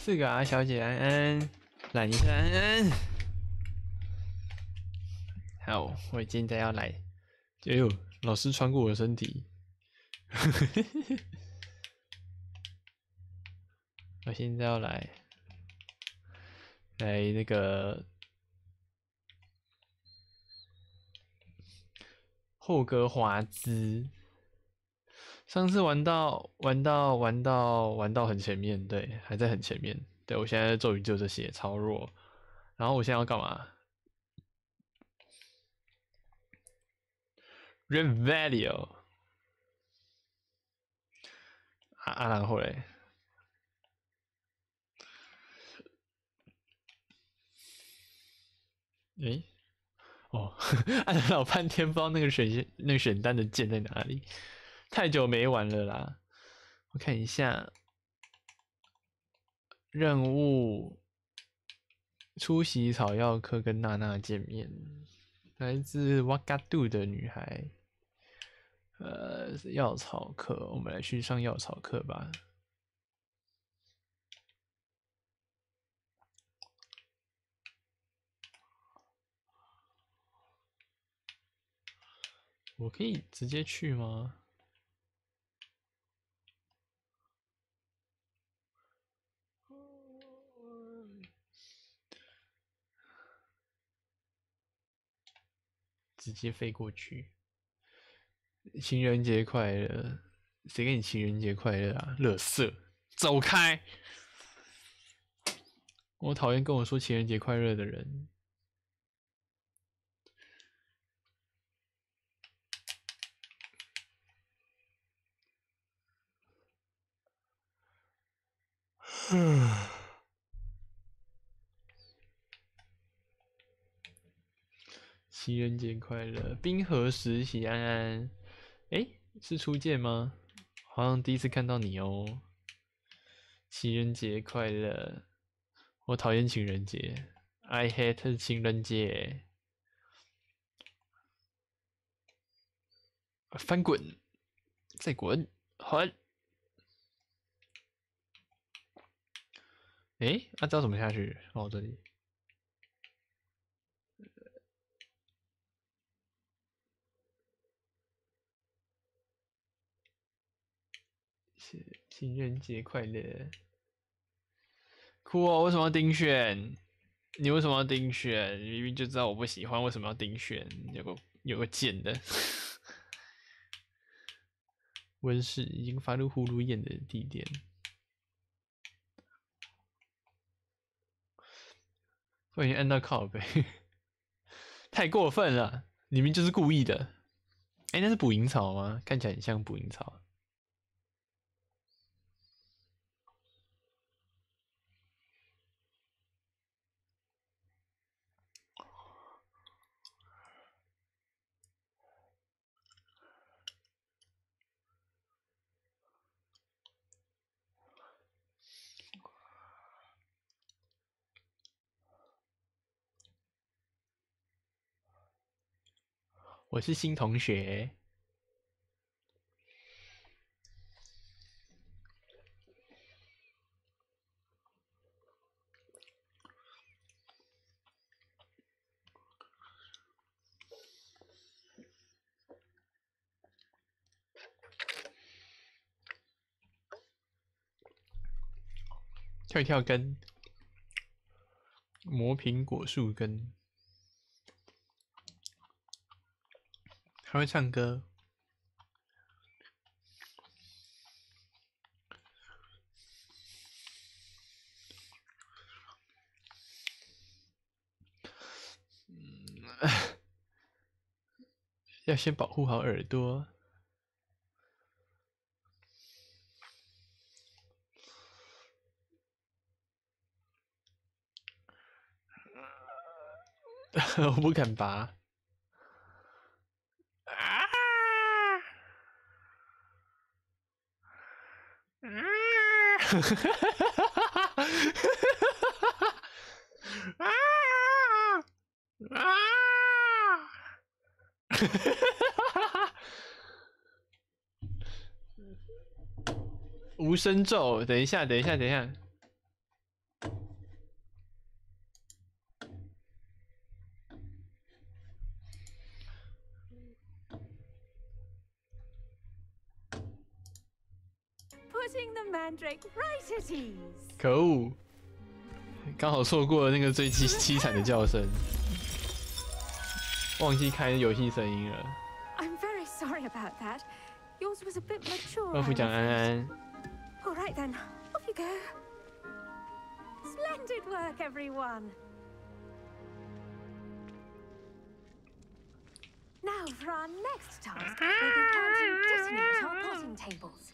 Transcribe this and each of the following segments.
4个阿小姐安安，懒一下安安。好，我现在要来。哎呦，老师穿过我的身体。我现在要来那个霍格华兹。上次玩到很前面，对，还在很前面。对，我现在咒语就这些，超弱。然后我现在要干嘛 ？Revalue 然后嘞，按了老半天，不知道那个选单的键在哪里，太久没玩了啦。我看一下任务，出席草药课跟娜娜见面，来自瓦嘎杜的女孩。药草课，我们来去上药草课吧。我可以直接去吗？直接飞过去。情人节快乐！谁跟你情人节快乐啊？垃圾，走开！我讨厌跟我说情人节快乐的人。情人节快乐！冰河实习安安，是初见吗？好像第一次看到你哦。情人节快乐！我讨厌情人节 ，I hate 情人节。翻滚，再滚，滚！知道怎么下去？哦，这里。情人节快乐！哭哦！为什么要丁选？你为什么要丁选？你明明就知道我不喜欢，为什么要丁选？有个贱的。温室已经发入呼噜焰的地点。我已经按到靠背，太过分了！你们就是故意的。那是捕蝇草吗？看起来很像捕蝇草。我是新同学。跳一跳根，磨苹果树根，还会唱歌。要先保护好耳朵。我不敢拔。无声咒，等一下。putting the mandrake right at ease. 可恶，刚好错过了那个最凄惨的叫声，忘记开游戏声音了。I'm very sorry about that. Yours was a bit mature. 帮副讲安安。 All right then, off you go. Splendid work, everyone. Now for our next task, we'll be planting Disney at our potting tables.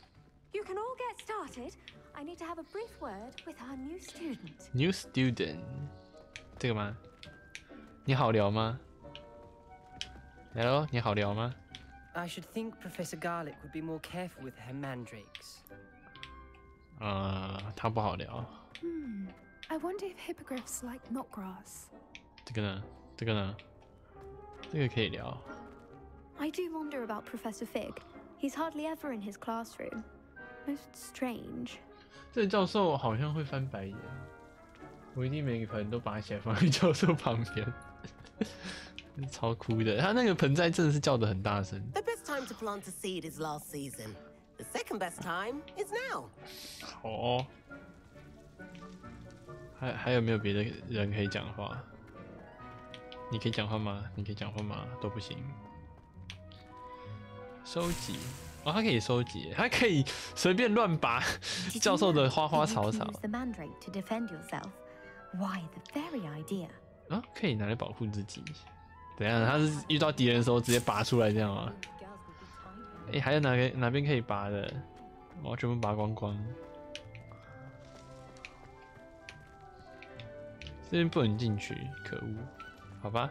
You can all get started. I need to have a brief word with our new student. New student， 这个吗？你好聊吗 ？Hello， 你好聊吗？ I should think Professor Garlic would be more careful with her mandrakes. 他不好聊。I wonder if hippogriffs like knotgrass. 这个呢？这个呢？这个可以聊。 I do wonder about Professor Fig. He's hardly ever in his classroom. Most strange. 这个教授好像会翻白眼，我一定每个盆都拔起来放在教授旁边，超酷的。他那个盆栽真的是叫得很大声。The best time to plant a seed is last season. The second best time is now. 好哦，还有没有别的人可以讲话？你可以讲话吗？你可以讲话吗？都不行。收集。 哦，他可以收集，他可以随便乱拔教授的花花草草。啊，可以拿来保护自己。怎样？他是遇到敌人的时候直接拔出来这样吗？哎，还有哪边可以拔的？我要全部拔光光。这边不能进去，可恶！好吧。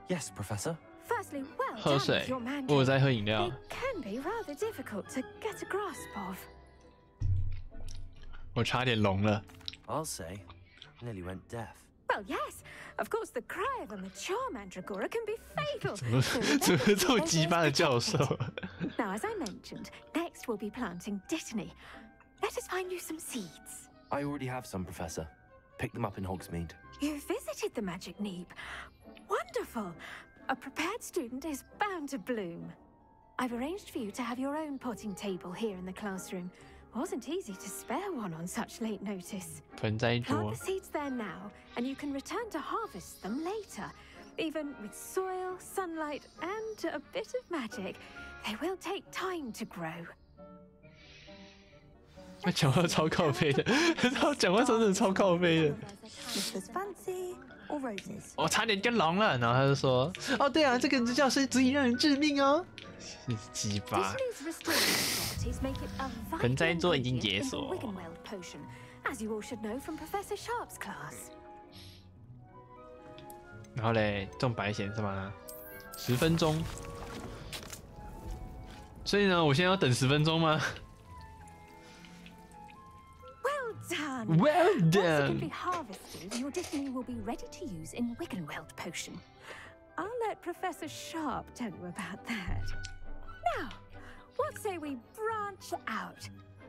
Yes, Professor. Firstly, well 喝 done 水 with your， 我有 mandrake. 在喝饮料 They。can be rather difficult to get a grasp of. 我差点聋了。 I'll say. Nearly went deaf. Well, yes, of course, the cry of a mature mandragora can be fatal. 怎么这么鸡巴的教授？ Now, as I mentioned, next we'll be planting Dittany. Let us find you some seeds. I already have some, Professor. Picked them up in Hogsmeade. You visited the Magic Neep. Wonderful. A prepared student is bound to bloom. I've arranged for you to have your own potting table here in the classroom. Wasn't easy to spare one on such late notice. 盆栽 Plant 桌 the。seeds there now, and you can return to harvest them later. Even with soil, sunlight, and a bit of magic, they will take time to grow. 他讲话超靠背的，他讲话真的超靠背的。 Mrs. Fancy or roses? 我差点跟聋了，然后他就说：“哦，对啊，这个教师足以让人致命哦。”鸡巴。 Dittany's restoring properties make it a vital 盆栽桌已经 ingredient 解 in the 锁。 Wiggenweld potion, as you all should know from Professor Sharp's class. 然后嘞，种白藓是吗？10分钟。所以呢，我现在要等10分钟吗 Well done.？Well Once it can done. be harvested, your Dittany will be ready to use in Wiggenweld potion. I'll let Professor Sharp tell you about that. Now, what say we branch out?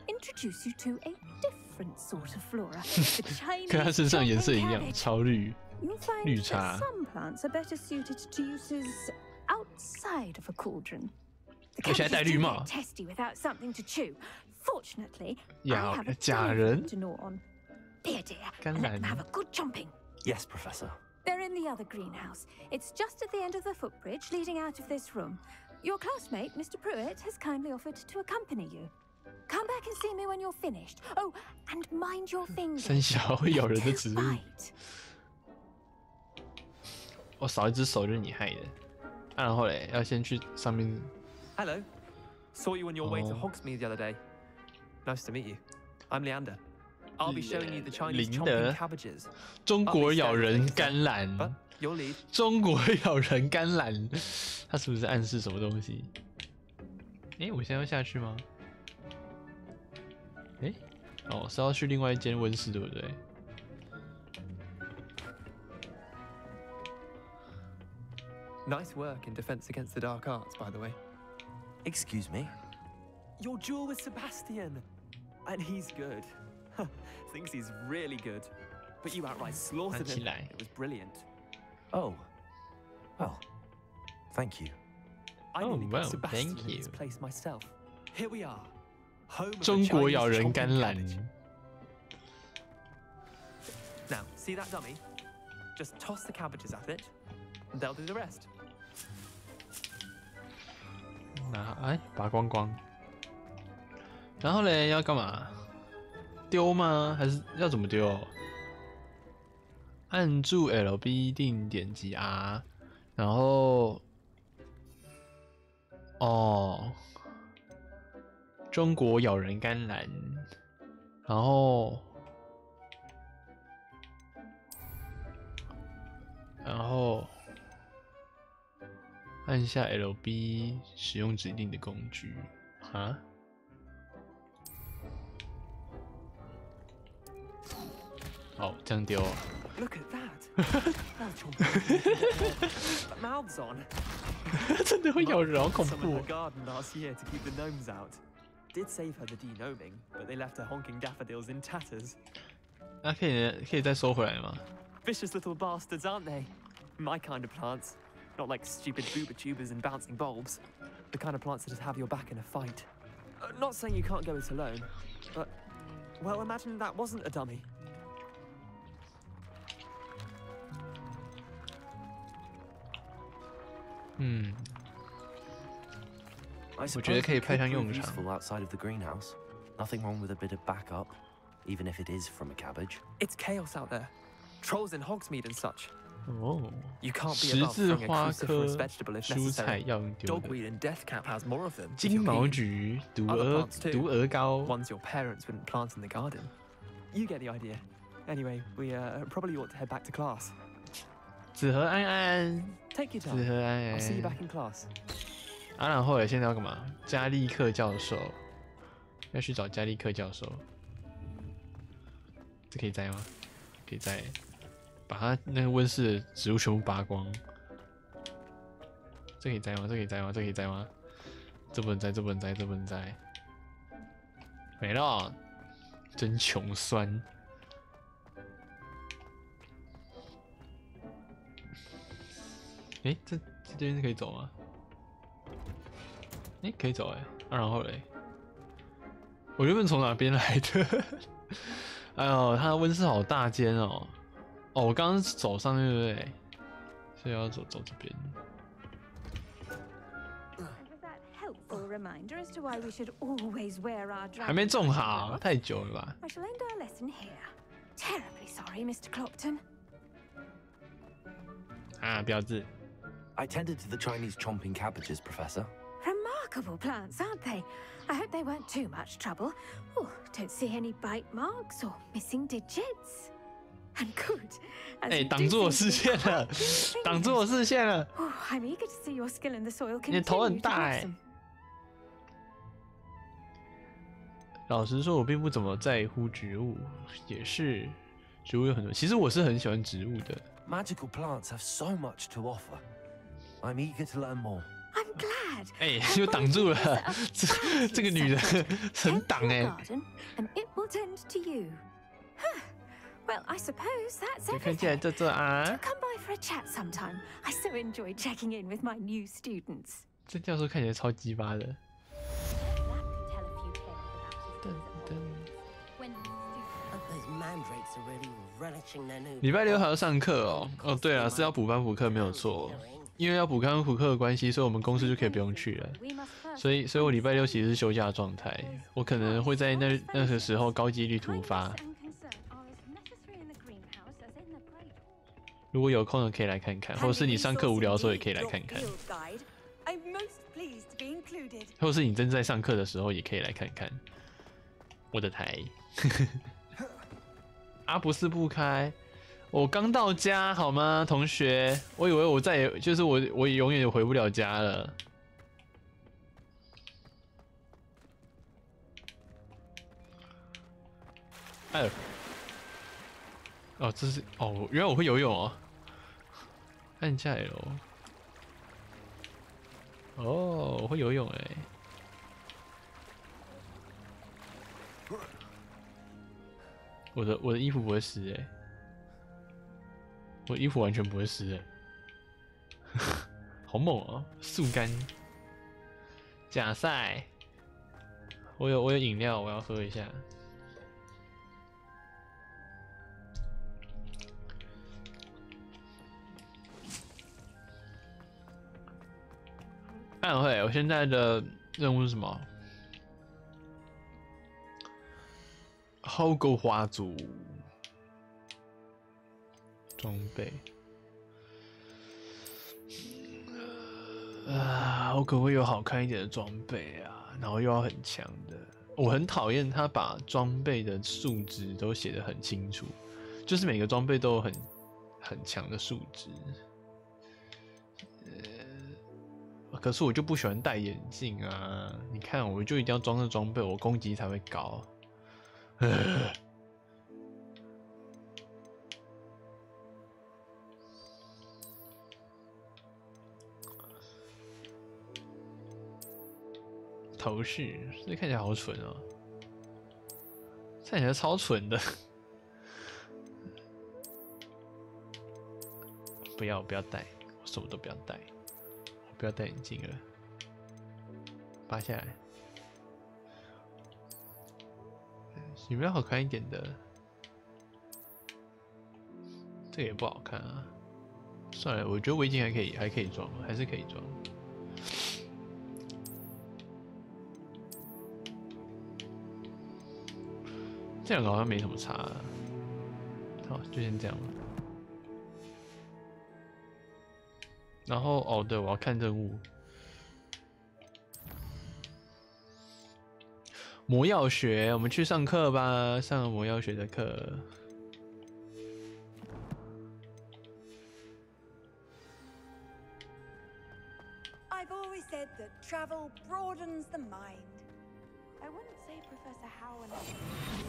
Introduce you to a different sort of flora. The Chinese 跟他身上颜色一 jumping 样， cabbage. 超绿。 You'll find 绿 that 茶。 some plants are better suited to uses outside of a cauldron. The 而且还戴 cabbages 绿 do 帽 get。testy without something to chew. Fortunately, I 呀 have a 假 diamond 人 to gnaw on. Here, dear, 甘 and let 蓝 them have a good chomping. Yes, Professor. They're in the other greenhouse. It's just at the end of the footbridge leading out of this room. Your classmate, Mr. Pruitt, has kindly offered to accompany you. Come back and see me when you're finished. Oh, and mind your fingers. 生小会咬人的 Don't 植物， bite. 我少一只手就是你害的。然后嘞，要先去上面。 Hello. Saw you on your way to Oh. Hogsmeade the other day. Nice to meet you. I'm Leander. I'll be showing you the Chinese 林德 chomping cabbages. 中国咬人甘 But 蓝， your lead. 中国咬人甘蓝，他是不是暗示什么东西？哎，我现在要下去吗？哎，哦，是要去另外一间温室，对不对？ Nice work in defense against the dark arts, by the way. Excuse me? Your duel with Sebastian. And he's good. Thinks he's really good. But you outright slaughtered him. 起来。 It was brilliant. Oh. Well, thank you. I Oh, nearly wow, put Sebastian thank in his you. place myself. Here we are. Home of the 中国 Chinese 咬人 chomping 甘蓝。 cabbage. Now, see that dummy? Just toss the cabbages at it, and they'll do the rest. 拔光光。然后嘞，要干嘛？丢吗？还是要怎么丢？按住 L 不一定点击 R， 然后中国咬人甘蓝，然后按下 LB 使用指定的工具啊。好，这样丢。 Look at that. Now chomping mouths on. 真的会咬人，好恐 Some 怖 in her garden last year to keep the gnomes out. Did save her the denoming, but they left her honking daffodils in tatters. 那可以再收回来吗？ Vicious little bastards, aren't they? My kind of plants. Not like stupid booba tubers and bouncing bulbs. The kind of plants that just have your back in a fight. Not saying you can't go it alone, but, well, imagine that wasn't a dummy. 我觉得可以派上用场。 Useful outside of the greenhouse. Nothing wrong with a bit of backup, even if it is from a cabbage. It's chaos out there. Trolls in Hogsmeade and such. 哦， You can't be 十 above 字 throwing a 花 cruciferous 科 vegetable if 蔬菜 necessary. 要用丢的。 Dogweed and deathcap has more of them. if 金 you're 毛 keen. 菊、毒 Other 鹅 plants too. 毒鹅膏。 Ones your parents wouldn't plant in the garden. You get the idea. Anyway, we probably ought to head back to class. 子和安安， Take your 子 time. 和安 I'll see you 安。 back in class. 啊，然后现在要干嘛？加利克教授，要去找加利克教授。这可以摘吗？可以摘。把他那个温室的植物全部拔光。这可以摘吗？这可以摘吗？这可以摘吗？这不能摘，这不能摘，这不能摘。没了，真穷酸。这边可以走吗？可以走啊，然后嘞，我原本从哪边来的？哎呦，它的温室好大间哦。我刚刚走上去对不对？所以要走这边。还没种好，太久了吧？ I shall end our lesson here. Terribly sorry, Mr. Clopton. 啊，标志。 I tended to the Chinese chomping cabbages, Professor. Remarkable plants, aren't they? I hope they weren't too much trouble. Oh, don't see any bite marks or missing digits. And good. as you 挡 do 住我 seem 视 to 线 be 了 quite good， 挡住我视线了。 Oh, I'm eager to see your skill in the soil 你的头很 continue to 大哎。 blossom. 老实说，我并不怎么在乎植物，也是植物有很多。其实我是很喜欢植物的。 Magical plants have so much to offer. I'm eager to learn more. I'm glad. 又挡住了。这个女的很挡 Tend 哎。 your garden, and it will tend to you. Huh. Well, I suppose that's 你看起来 everything. 在这啊 Do。come by for a chat sometime. I so enjoy checking in with my new students. 这教授看起来超鸡巴的。 That could tell a few tales about his 噔噔 when But those mandrakes are really relishing their new. 礼拜六还要上课哦。对了，是要补班补课没有错。因为要补班补课的关系，所以我们公司就可以不用去了。 we must first 所以我礼拜六其实是休假状态。我可能会在那个时候高几率突发。 and concern are as necessary in the greenhouse as in the cradle. 如果有空的可以来看看，或者是你上课无聊的时候也可以来看看， I'm most pleased to be included. 或者是你正在上课的时候也可以来看看我的台。不是不开，我刚到家好吗，同学？我以为我再也就是我永远也回不了家了。哎呦，这是原来我会游泳哦。按下 L。我会游泳哎。我的衣服不会湿哎，我的衣服完全不会湿哎，好猛啊！速干，假赛，我有饮料，我要喝一下。暗会，我现在的任务是什么？好狗花族装备啊，我可不可以有好看一点的装备啊？然后又要很强的，我很讨厌他把装备的数值都写得很清楚，就是每个装备都有很强的数值。可是我就不喜欢戴眼镜啊！你看，我就一定要装这装备，我攻击才会高。头饰，这看起来好蠢哦，看起来超蠢的。不要戴，我什么都不要戴。不要戴眼镜了，拔下来。有没有好看一点的？这个也不好看啊。算了，我觉得围巾还可以装，还是可以装。这两个好像没什么差啊。好，就先这样吧。然后哦，对，我要看任务。魔药学，我们去上课吧，上魔药学的课。I've always said that travel broadens the mind. I wouldn't say Professor Howard. But she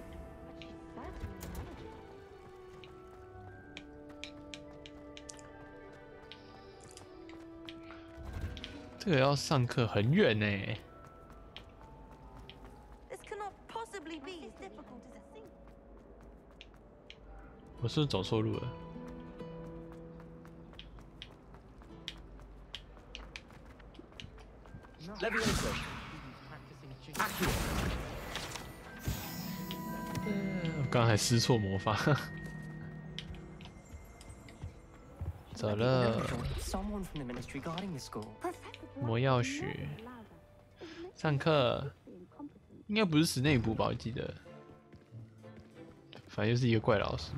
certainly manages. 这个要上课很远呢。This cannot possibly be as difficult as it seems. 我是不是走错路了？我刚才施错魔法。走了。魔药学，上课应该不是史内普吧？我记得，反正就是一个怪老师。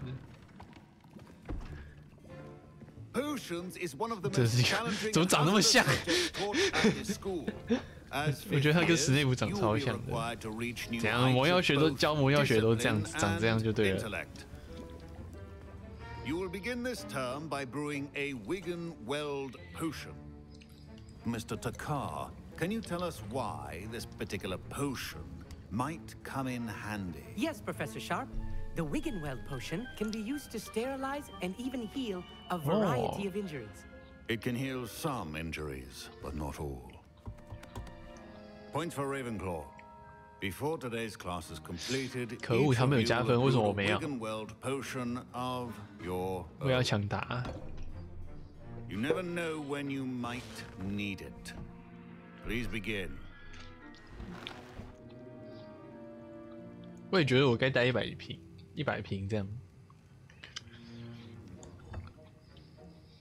这是一个怎么长那么像？我觉得他跟史内普长超像的。怎样？魔药学都教魔药学都这样子，长这样就对了。You will begin this term by brewing a Wigan-Weld potion. Mr. Takar, can you tell us why this particular potion might come in handy? Yes, Professor Sharp. The Wigan-Weld potion can be used to sterilize and even heal a variety of injuries. It can heal some injuries, but not all. Points for Ravenclaw. Before today's class is completed, 可恶，他们有加分，为什么我没有？ potion of your 我要抢答。You never know when you might need it. Please begin. 我也觉得我该带100瓶这样。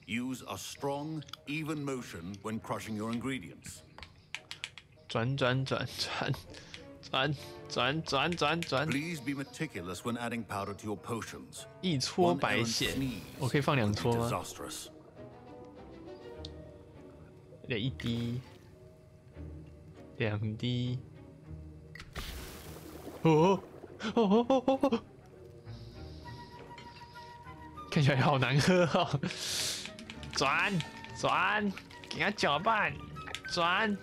Use a strong, even motion when crushing your ingredients. 转。Please be meticulous when adding powder to your potions. 一撮白血，我可以放2撮吗？1滴，2滴。哦，看起来好难喝哦！转，给它搅拌，转。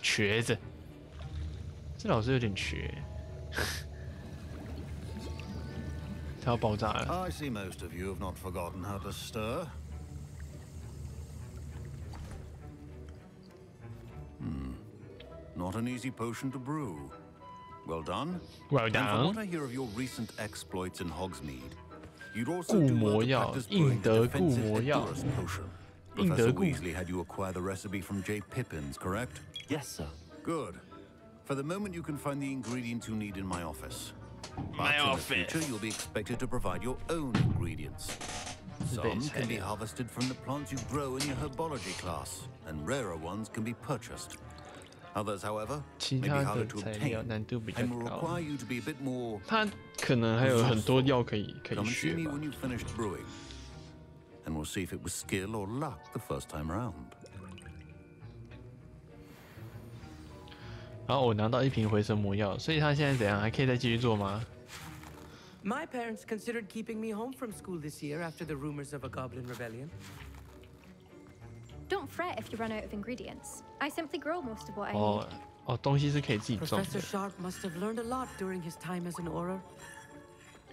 瘸子，这老师有点瘸。他要爆炸了。 I see most of you have not forgotten how to stir. Not an easy potion to brew. Well done. Well And done. from what I hear of your recent exploits in Hogsmeade, You'd also 固 do 魔 well to 药， practice 硬 brewing 德 the 固 defensive 魔药， Endurance potion. 硬 Professor 德固。 Weasley had you acquire the recipe from J. Pippin's, correct? Yes, sir. Good. For the moment, you can find the ingredients you need in my office. My But office. in the future, you'll be expected to provide your own ingredients. Some can be harvested from the plants you grow in your herbology class, and rarer ones can be purchased. Others, however, 其 may 他 be 的 harder to 材料 obtain 难度比较 and will 高。 require you to be a bit more. 它可能还有很多药可以 Come and see 学 me 吧。 when you've finished brewing, and we'll see if it was skill or luck the first time around. 然后我拿到1瓶回神魔药，所以他现在怎样？还可以再继续做吗？ My parents considered keeping me home from school this year after the rumors of a goblin rebellion. Don't fret if you run out of ingredients. I simply grow most of what I 哦 need. 哦，东西是可以自己种 Professor 的。 Sharp must have learned a lot during his time as an Auror.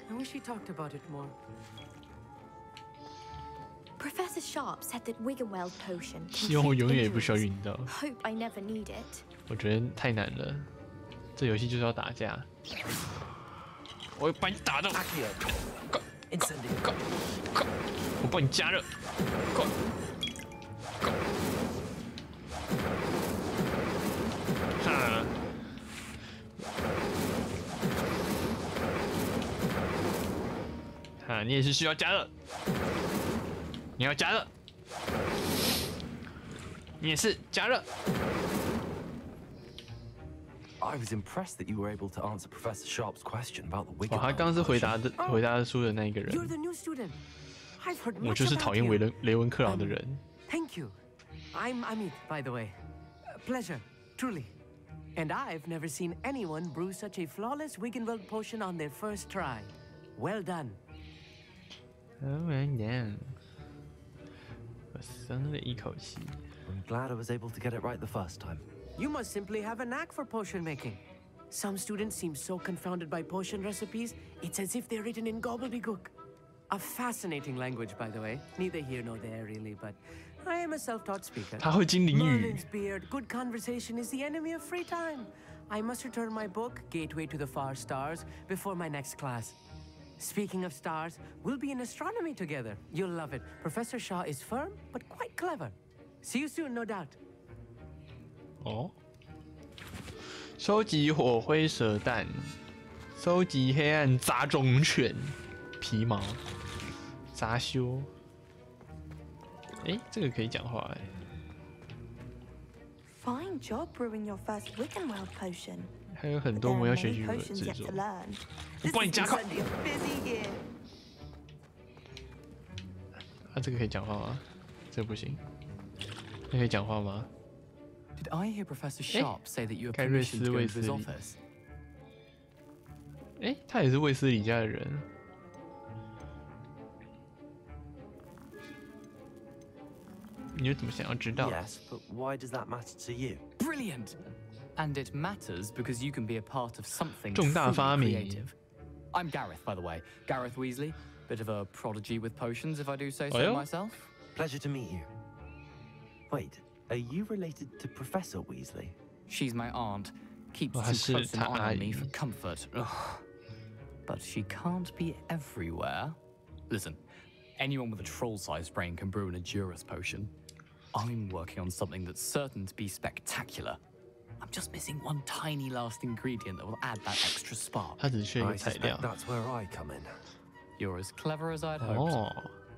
I wish he talked about it more. Professor Sharp said that Wiggenweld potion 希 can 望我 treat 永远也不需要 injuries. 晕到。 Hope I never need it. 我觉得太难了，这游戏就是要打架。我把你打到，我帮你加热，快，哈，哈，你也是需要加热，你要加热，你也是加热。 I was impressed that you were able to answer Professor Sharp's question about the 哦， Wiggenweld 他刚刚是回 potion. 答的回答出的那一个 You're 人， the new student. I've heard 我 much 就是 about 讨厌 you. 雷文克劳的人。 Thank you. I'm Amit, by the way. Pleasure, truly. And I've never seen anyone brew such a flawless Wiggenweld potion on their first try. Well done. Oh my god！ 我松了一口气。 I'm glad I was able to get it right the first time. You must simply have a knack for potion making. Some students seem so confounded by potion recipes, it's as if they're written in gobbledygook. A fascinating language, by the way. Neither here nor there, really, but I am a self-taught speaker. 他会精灵语 Merlin's，beard, good conversation is the enemy of free time. I must return my book, Gateway to the Far Stars, before my next class. Speaking of stars, we'll be in astronomy together. You'll love it. Professor Shaw is firm, but quite clever. See you soon, no doubt. 哦，收集火灰蛇蛋，收集黑暗杂种犬皮毛，杂修。哎，这个可以讲话哎。 Fine job brewing your first Wiggenweld potion. 还有很 But 多 there 我 are 们要 many 学习如何 potions 制 yet 作 to。learn. 我 This 帮你 has 加 been 快。 certainly a busy year. 啊，这个可以讲话吗？这个不行。那可以讲话吗？ Did I hear Professor Sharp say that you were 盖瑞 permission 斯 to go 卫 to 斯 his 理。 office? 哎，他也是卫斯理家的人。你又怎么想要知道？ Yes, but why does that matter to you? Brilliant! And it matters because you can be a part of something 重大发 truly 明。 creative. I'm Gareth, by the way. Gareth Weasley. Bit of a prodigy with potions, if I do say 哎 so 呦 myself. Pleasure to meet you. Wait, are you related to Professor Weasley? She's my aunt. Keeps Oh, too she- close an eye on me ta- for comfort. Ugh. But she can't be everywhere. Listen, anyone with a troll-sized brain can brew an Endurance potion. I'm working on something that's certain to be spectacular. I'm just missing one tiny last ingredient that will add that extra spark. 他只缺一 I 个材料 suspect。that's where I come in. You're as clever as I'd hoped. 哦，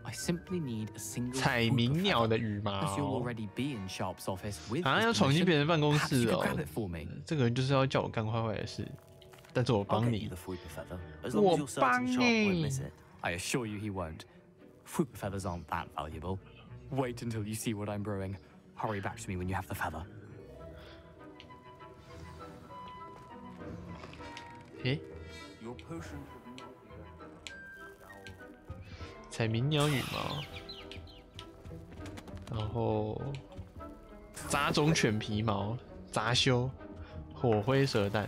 I simply need a single 采 Whooper 鸣鸟 feather, 的羽 as you'll 毛。 already be in Sharp's office with 啊， his 要闯进 permission. 别人办公 Perhaps 室 you 哦 could grab it for me. 这个人就是要叫我干坏坏的事，但是我 I'll 帮 get 你 you the。Whooper feather, as long as you're certain Sharp 我帮你。 won't miss it. I assure you he won't. Whooper feathers aren't that valuable. Wait until you see what I'm brewing. Hurry back to me when you have the feather. 诶， Your potion. 采鸣鸟羽毛，然后杂种犬皮毛，杂修，火灰蛇蛋。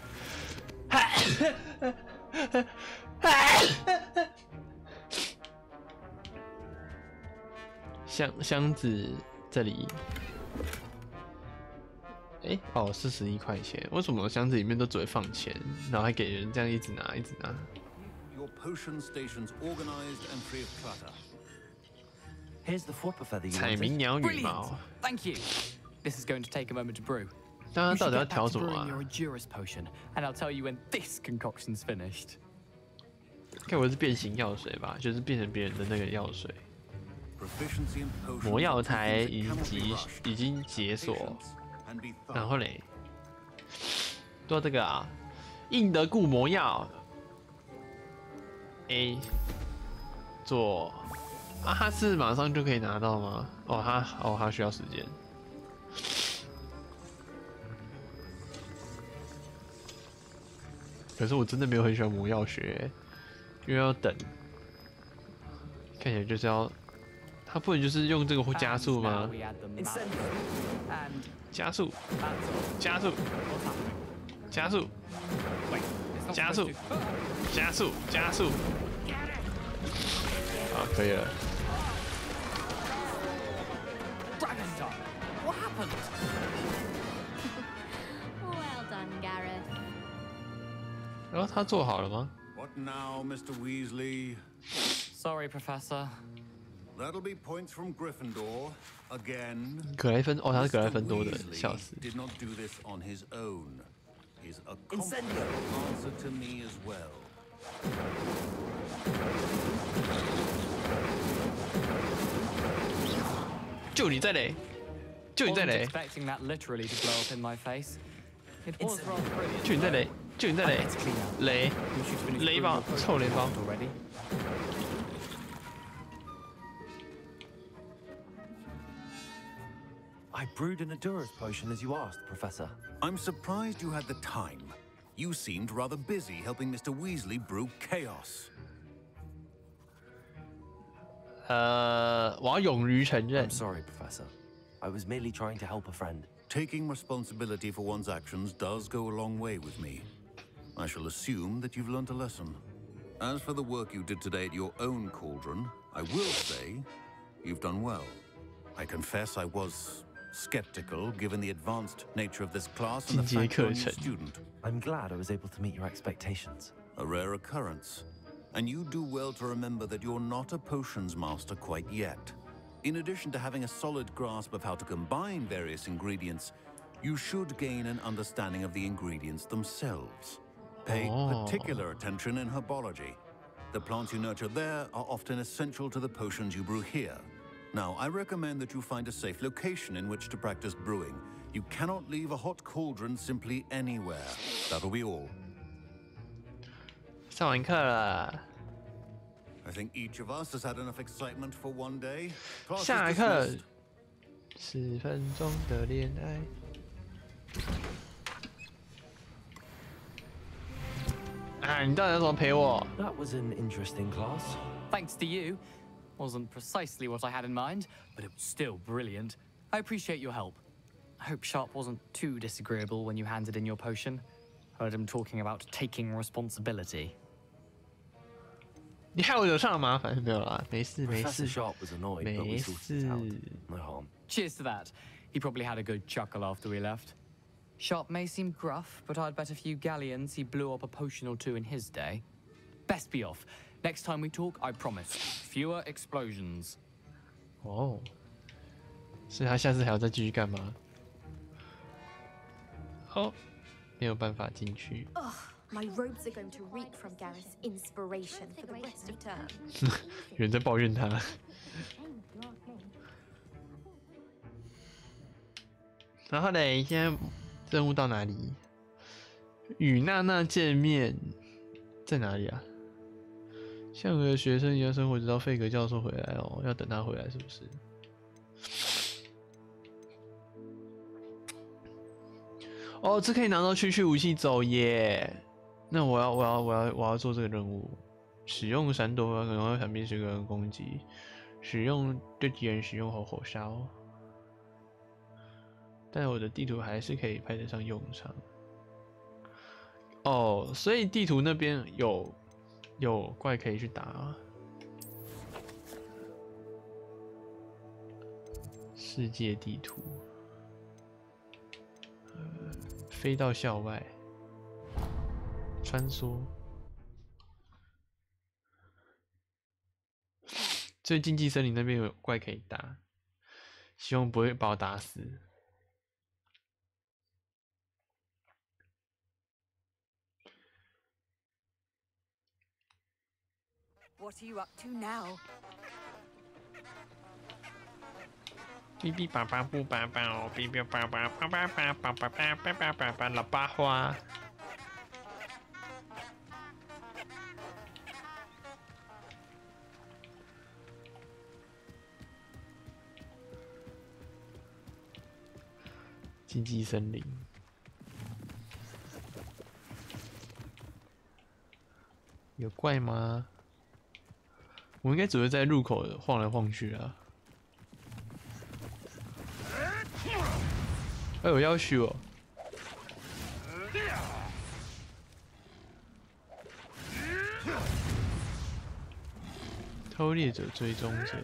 箱子这里，哎，哦，41块钱。为什么箱子里面都只会放钱，然后还给人这样一直拿一直拿？ Your potion stations organized and free of clutter. Here's the flopper feather you 彩鸣 wanted. 鸟羽 Brilliant! 毛。 Thank you. This is going to take a moment to brew. 但 You 它到 should 底要 get back 调 to 什么 brewing 啊？ your Adurus potion, and I'll tell you when this concoction's finished. 该不会是变形药水吧？就是变成别人的那个药水。 Proficiency in potions 魔药 are two 台 things that cannot be rushed. 已经解锁， Patience and be 然 thorough. 后嘞，做这个啊，硬得固魔药 A 做啊，它是马上就可以拿到吗？哦，它需要时间。可是我真的没有很喜欢魔药学，因为要等，看起来就是要，它不能就是用这个加速 And 吗 now？we add them back. And 加速， that's all. 加速， What's happening? 加速， Wait, it's not 加速 supposed to. 加速，加速。好，可以了。 Dragon time. What happened? Well done, Gareth. 然后他做好了吗？ What now, Mr. Weasley? Sorry, Professor. That'll be points from Gryffindor again. 格莱芬哦，他是格莱 Mr. 芬多的， Weasley 笑死。 did not do this on his own. He's a Incendio. competent answer to me as well. 就你在雷，就你在 Wasn't 雷， expecting that literally to blow up in my face. It was rather brilliant. 就你在雷，就你在雷， Let's clean up. 雷 You should finish 雷 brewing 包 your，potion 臭雷包。 already. I brewed an Adurus potion as you asked, Professor. I'm surprised you had the time. You seemed rather busy helping Mr. Weasley brew chaos. 我要勇于承认 I'm，sorry, Professor. I was merely trying to help a friend. Taking responsibility for one's actions does go a long way with me. I shall assume that you've learnt a lesson. As for the work you did today at your own cauldron, I will say you've done well. I confess I was skeptical given the advanced nature of this class and the fact you're a new student. I'm glad I was able to meet your expectations. A rare occurrence. And you do well to remember that you're not a potions master quite yet. In addition to having a solid grasp of how to combine various ingredients, you should gain an understanding of the ingredients themselves. Pay particular attention in herbology. The plants you nurture there are often essential to the potions you brew here. Now, I recommend that you find a safe location in which to practice brewing. You cannot leave a hot cauldron simply anywhere. That'll be all. 上完课了， I think each of us has had enough excitement for one day. Class is 下课 dismissed. 10分钟的恋爱。啊，你到底要怎么陪我？ That was an interesting class. Thanks to you. Wasn't precisely what I had in mind, but it was still brilliant. I appreciate your help. I hope Sharp wasn't too disagreeable when you handed in your potion. Heard him talking about taking responsibility. 你害我惹上了麻烦，没有啦，没事没 Professor 事 Sharp was annoyed, but we 没 sorted it out. 事。 No harm. Cheers to that. He probably had a good chuckle after we left. Sharp may seem gruff, but I'd bet a few galleons he blew up a potion or two in his day. Best be off. Next time we talk, I promise, fewer explosions. 哦，所以他下次还要再继续干嘛？哦，没有办法进去。 Ugh, my robes are going to reek from Gareth's inspiration for the rest of term. 有人在抱怨他。然后嘞，现在任务到哪里？与娜娜见面在哪里啊？像个学生一样生活，直到费格教授回来哦，要等他回来是不是？哦，这可以拿到区武器走耶！那我要做这个任务，使用闪躲可能会闪避10个人攻击，使用对敌人使用后火烧。但我的地图还是可以派得上用场。哦，所以地图那边有怪可以去打。世界地图，飞到校外，穿梭。所以竞技森林那边有怪可以打，希望不会把我打死。What are you up to now? 哔哔叭叭不叭叭哦，哔哔叭叭叭叭叭叭叭叭叭叭叭叭喇叭花。竞技森林，有怪吗？我应该只会在入口晃来晃去啊。哎呦，要许哦！偷猎者追踪者。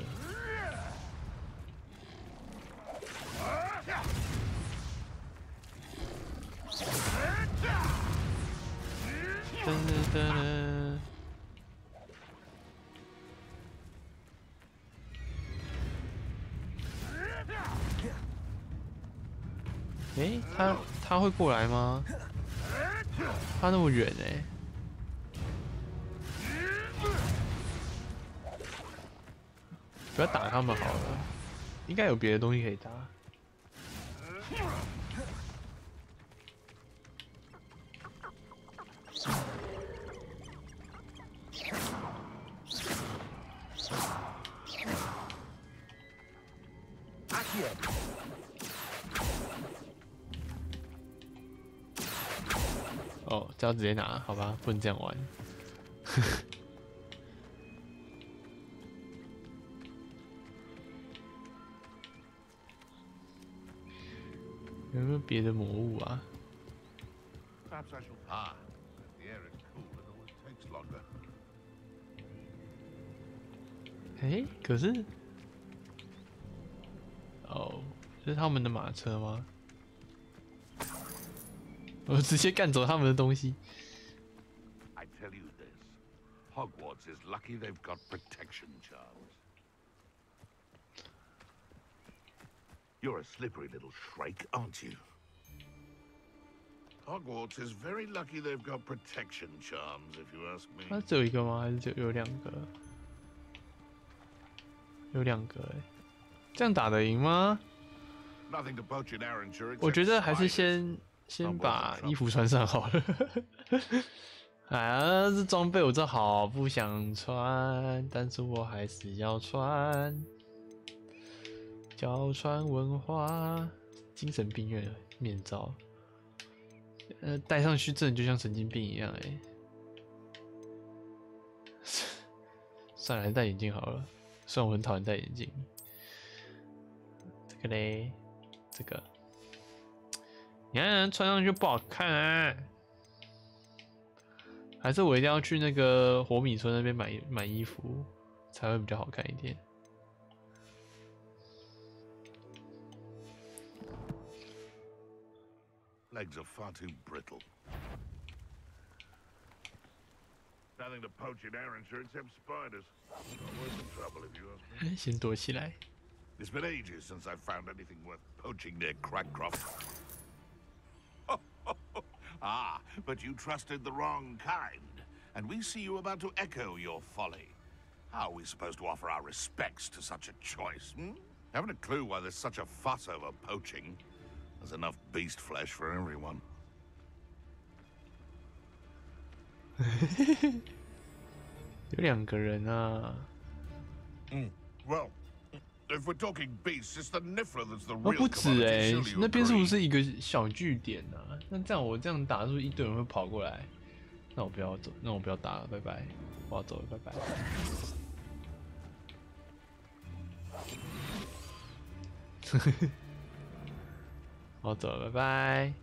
噔噔噔噔。诶，他会过来吗？他那么远诶。不要打他们好了，应该有别的东西可以打。哦，这要直接拿，好吧，不能这样玩。有没有别的魔物啊？哎，可是，哦，这是他们的马车吗？我直接干走他们的东西。I tell you this, Hogwarts is lucky they've got protection charms. You're a slippery little shrike, aren't you? Hogwarts is very lucky they've got protection charms, if you ask me. 它只有一个吗？还是有两个？有两个哎，这样打得赢吗？ Nothing to poach in Arrancher. 我觉得还是先把衣服穿上好了。哎呀，这装备我真好不想穿，但是我还是要穿。娇穿文化，精神病院面罩，戴上去真的就像神经病一样哎。算了，还是戴眼镜好了。虽然我很讨厌戴眼镜。这个嘞，这个。 你看穿上去不好看啊！还是我一定要去那个火米村那边买衣服，才会比较好看一点。Legs are far too brittle. Nothing to poach in Arrancher except spiders. Not worth the trouble if you ask me. 先躲起来。 It's been ages since I've found anything worth poaching near Crackcroft. Ah, but you trusted the wrong kind, and we see you about to echo your folly. How are we supposed to offer our respects to such a choice, Haven't a clue why there's such a fuss over poaching. There's enough beast flesh for everyone. 有两个人啊。Well, if we're talking beasts, it's the Niffler that's the 哦， real 不止 commodity, surely you 那边是不 agree? 是一个小据点啊？那这样我这样打，是不是一堆人会跑过来？那我不要走，那我不要打了，拜拜，我要走了，拜拜。我要走了，拜拜。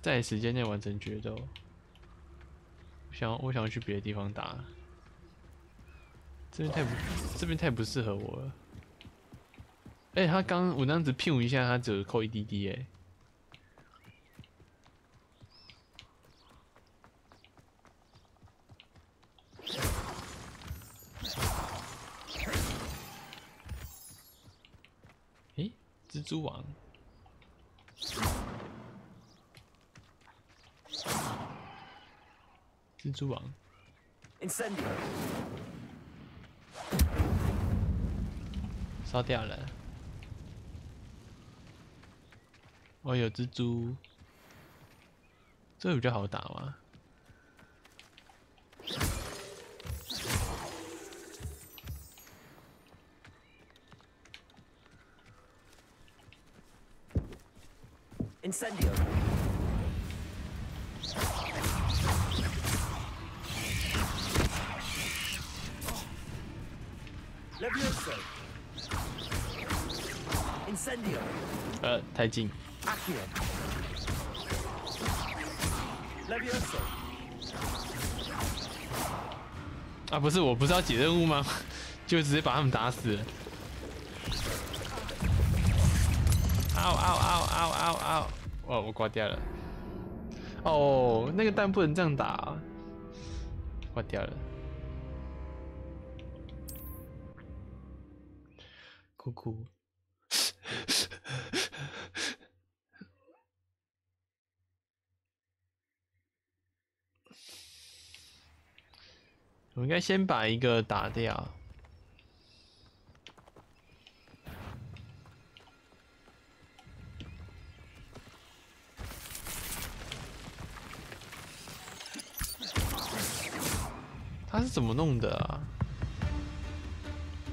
在时间内完成决斗。我想要去别的地方打。这边太不适合我了。哎、他刚我那样子拼一下，他只有扣一滴滴哎。蜘蛛网。蜘蛛网。Incendio。烧掉了。哦，有蜘蛛。这个比较好打吗？ Incendio. Levioso. Incendio. 太近。Accio. Levioso. 啊，不是，我不是要解任务吗？就直接把他们打死了。嗷！哦，我挂掉了。哦，那个蛋不能这样打、啊，挂掉了。哭哭。我应该先把一个打掉。 他是怎么弄的啊？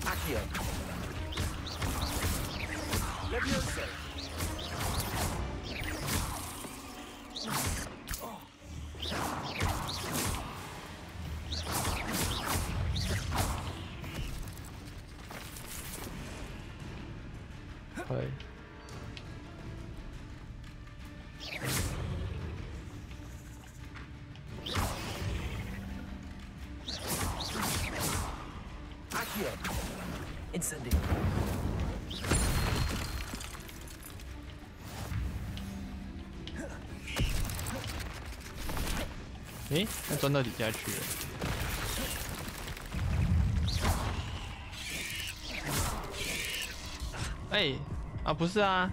Accio. Levioso. 对。 Incendio. 诶，他钻到底下去了。哎，啊不是啊。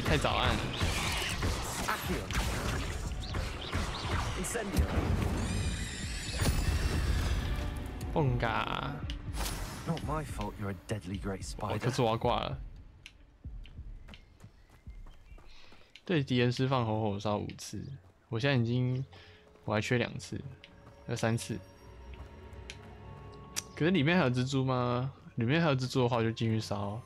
太早按了。蹦嘎！ Not my fault you're a deadly great spider. 可是我要挂了。对敌人释放吼吼烧5次，我现在已经，我还缺2次，要3次。可是里面还有蜘蛛吗？里面还有蜘蛛的话，我就进去烧。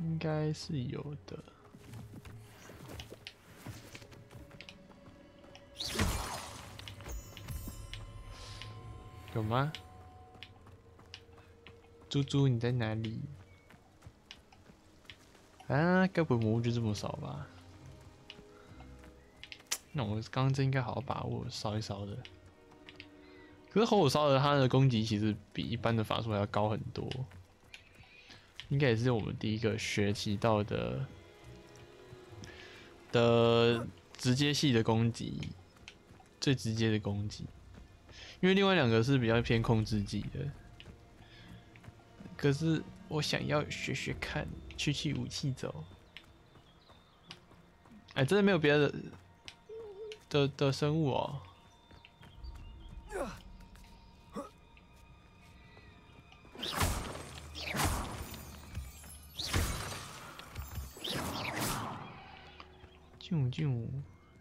应该是有的，有吗？猪猪你在哪里？啊，该不会魔物就这么少吧？那我刚刚真应该好好把握，烧一烧的。可是吼吼烧的它的攻击其实比一般的法术还要高很多。 应该也是我们第一个学习到的直接系的攻击，最直接的攻击。因为另外2个是比较偏控制技的。可是我想要学学看，去武器走。哎，真的没有别的生物哦。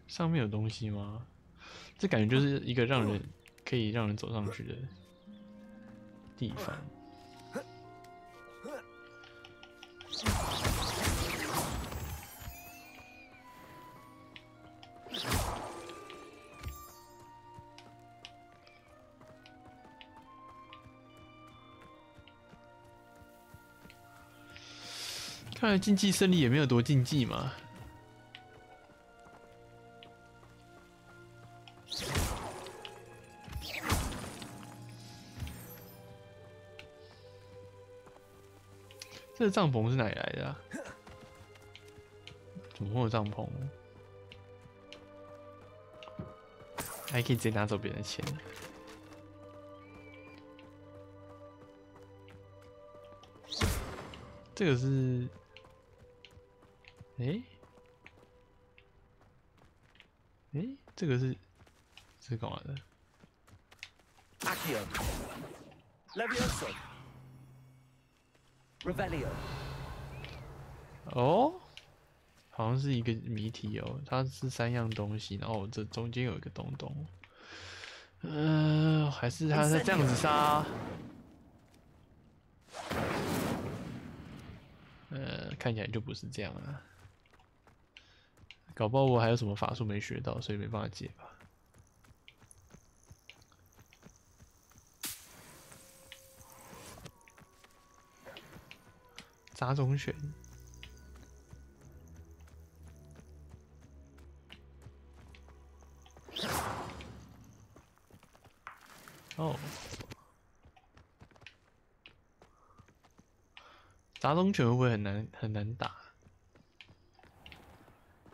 上面有东西吗？这感觉就是一个可以让人走上去的地方。看来竞技胜利也没有多竞技嘛。这个帐篷是哪里来的啊？怎么会有帐篷？还可以直接拿走别人的钱。这个是，这个是干嘛的 Accio, Levioso, Revelio。哦，好像是一个谜题哦，它是3样东西，然后这中间有一个东东，还是它是这样子杀？看起来就不是这样啊。搞不好我还有什么法术没学到，所以没办法解吧。杂种选。哦。杂种犬会不会很难打？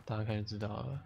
大家看就知道了。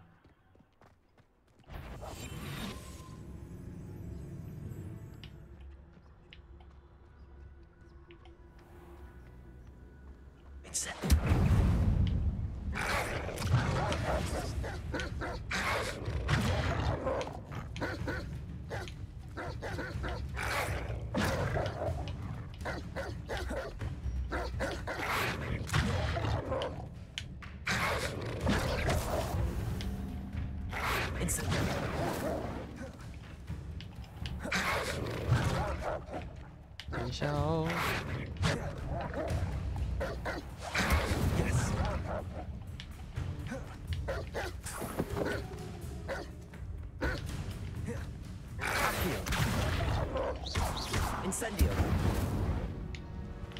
等一下哦。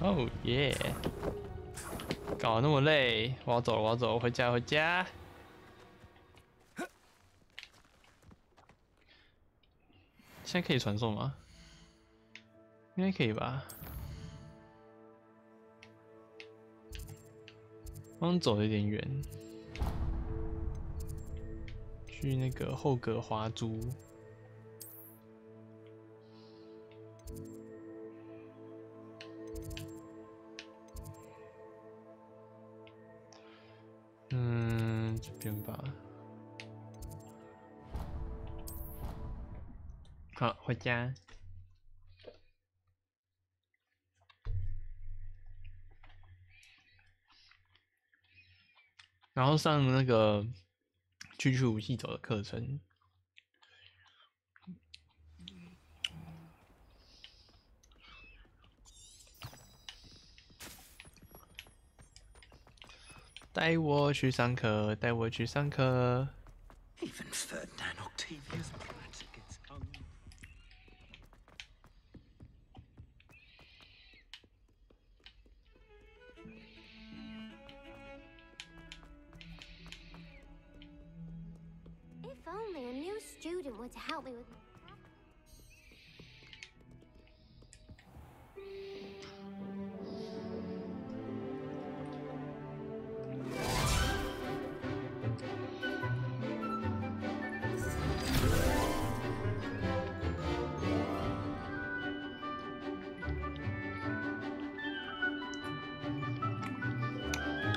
哦耶！搞得那么累，我要走了，我要走，回家，回家。现在可以传送吗？应该可以吧。刚走的有点远，去那个后阁华珠。这边吧。好，回家。然后上那个区区武器走的课程。带我去上课，带我去上课。Even Ferdinand Octavius Platt gets hung. If only a new student were to help me with.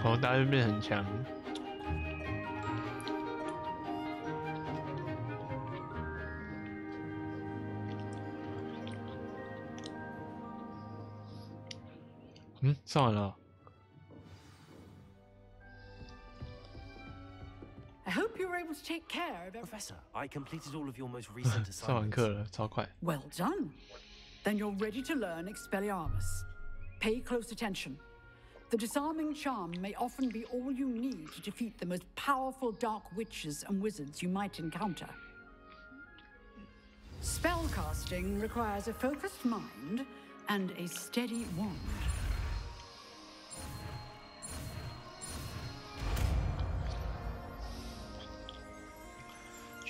哦，大家就变很强。上完了。I hope you were able to take care of everything. Professor, I completed all of your most recent 上完 assignments. 课了，超快。 Well done. Then you're ready to learn Expelliarmus. Pay close attention. The disarming charm may often be all you need to defeat the most powerful dark witches and wizards you might encounter. Spellcasting requires a focused mind and a steady wand.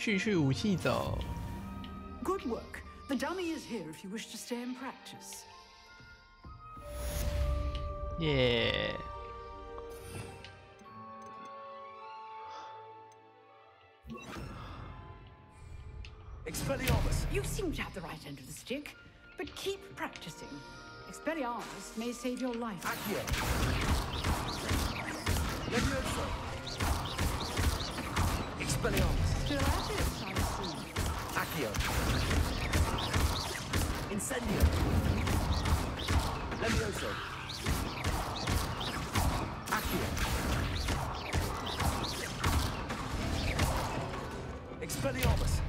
去武器走。 Good work. The dummy is here if you wish to stay and practice. 耶！ Expelliarmus! You seem to have the right end of the stick, but keep practicing. Expelliarmus may save your life. Accio! Levioso! Expelliarmus! Still at it, I see. Accio! Incendio! Levioso! Accio! Expelliarmus!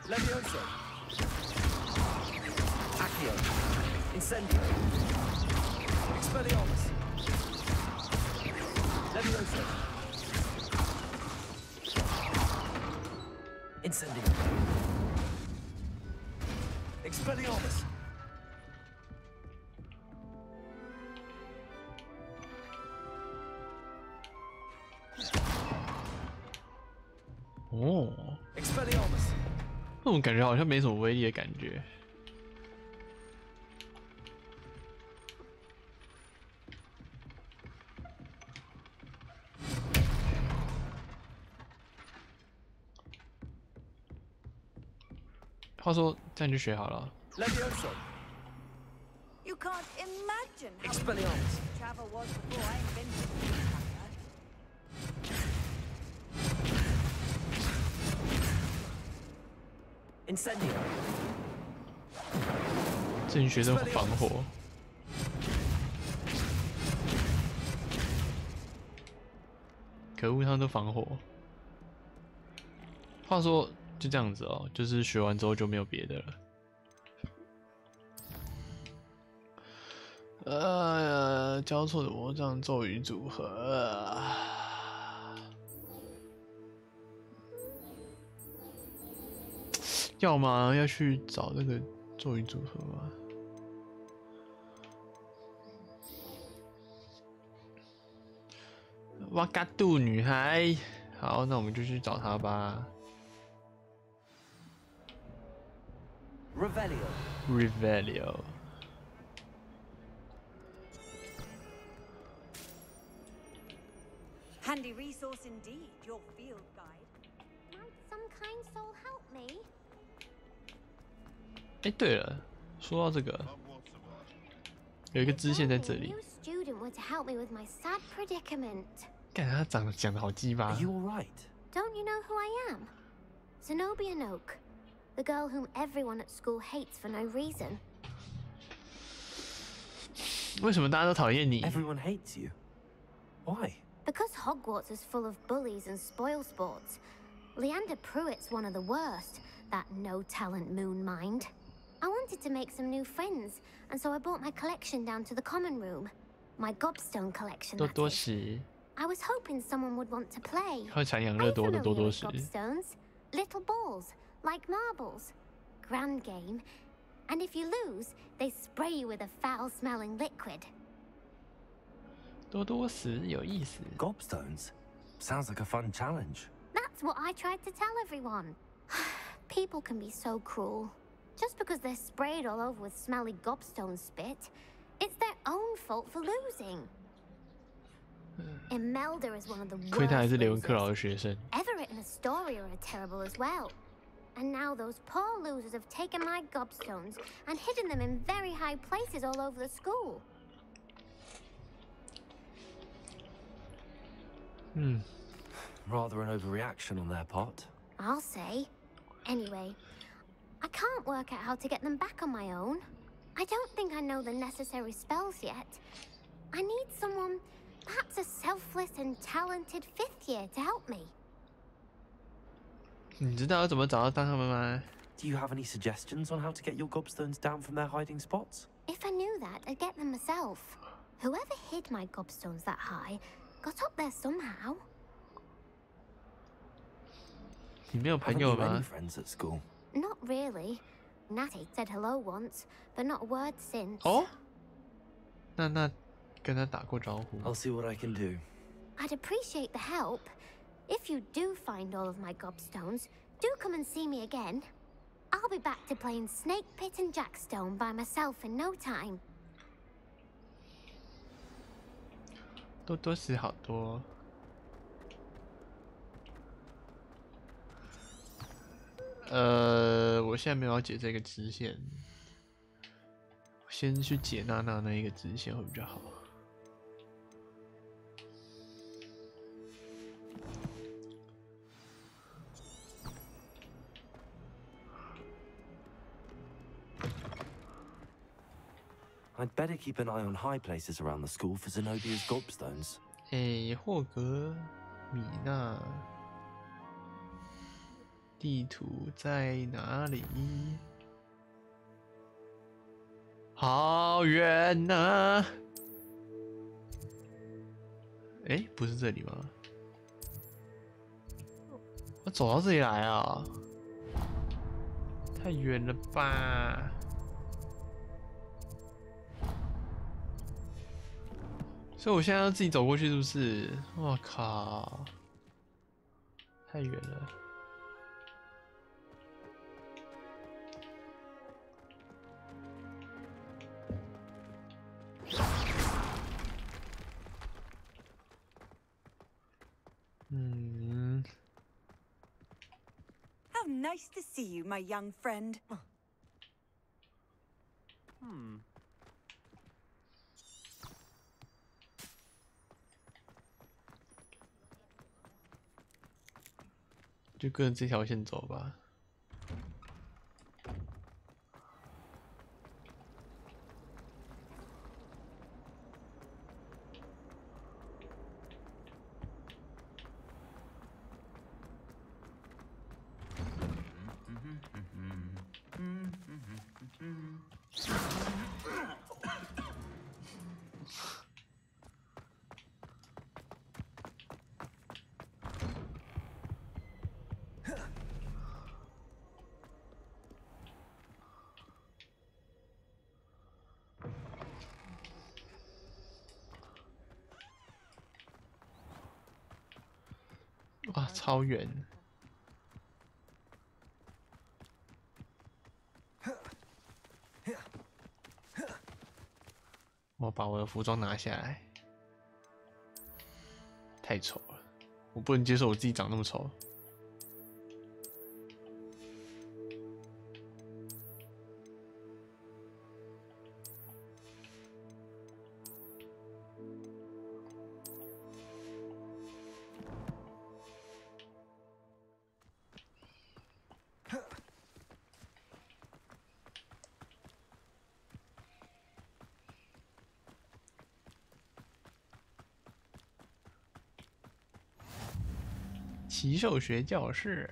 Levioso! Accio! Incendio! Expelliarmus! Levioso! Incendio! Expelliarmus!哦， Expelliarmus! 那种感觉好像没什么威力的感觉。话说，这样就学好了。 Levioso! You can't imagine how Expelliarmus! travel was before I invented the Incendio! 这群学生防火。可恶，他们都防火。话说，就这样子哦，就是学完之后就没有别的了。交错的魔杖咒语组合。要吗？要去找那个咒语组合吗？哇嘎杜女孩，好，那我们就去找她吧。Revelio。 Handy resource indeed, your field guide. Might some kind soul help me? 哎，对了，说到这个，有一个支线在这里。 New student were to help me with my sad predicament. 干，他讲的好鸡巴。 Are you all right? Don't you know who I am? Zenobia Noak, the girl whom everyone at school hates for no reason. 为什么大家都讨厌你？ Everyone hates you. Why? Because Hogwarts is full of bullies and spoil sports. Leander Pruitt's one of the worst, that no-talent moon mind. I wanted to make some new friends, and so I brought my collection down to the common room. My gobstone collection, 多 that 多 is. 时， I was hoping someone would want to play. 喝馋养 Are 乐 you 多的多 familiar 多 with 时。 gobstones? Little balls, like marbles. Grand game. And if you lose, they spray you with a foul-smelling liquid. 多多时有意思。 Gobstones? Sounds like a fun challenge. That's what I tried to tell everyone. People can be so cruel. Just because they're sprayed all over with smelly gobstone spit, it's their own fault for losing. Imelda is one of the 亏他还 worst 是雷文克劳 losers. 的学生。 Everett and Astoria are terrible as well. And now those poor losers have taken my gobstones and hidden them in very high places all over the school. Rather an overreaction on their part. I'll say. Anyway, I can't work out how to get them back on my own. I don't think I know the necessary spells yet. I need someone, perhaps a selfless and talented fifth year to help me. 你知道要怎么找到他们吗？ Do you have any suggestions on how to get your gobstones down from their hiding spots? If I knew that, I'd get them myself. Whoever hid my gobstones that high got up there somehow. 你没有朋 Haven't 友 you any 吗？ friends at school? Not really. Natty said hello once, but not a word since. 哦，那跟他打过招呼。 I'll see what I can do. I'd appreciate the help, If you do find all of my gobstones, do come and see me again. I'll be back to playing Snake Pit and Jackstone by myself in no time. 多多死好多。我现在没有要解这个支线，先去解娜娜那一个支线会比较好。I'd better keep an eye on high places around the school for Zenobia's gobstones. 霍格米娜，地图在哪里？好远呐！不是这里吗？我走到这里来啊！太远了吧！所以我现在要自己走过去，是不是？我靠，太远了。How nice to see you, my young friend. Hmm. 就跟着这条线走吧。哇，超远！我把我的服装拿下来，太丑了，我不能接受我自己长那么丑。骑兽学教室。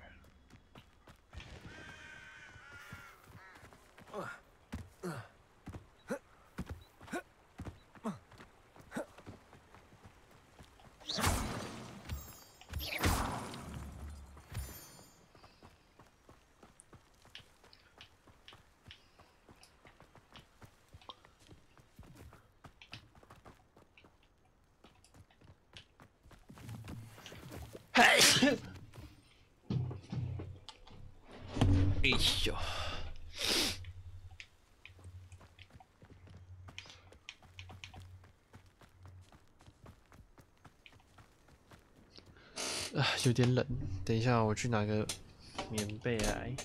哎呦！有点冷，等一下我去拿个棉被来。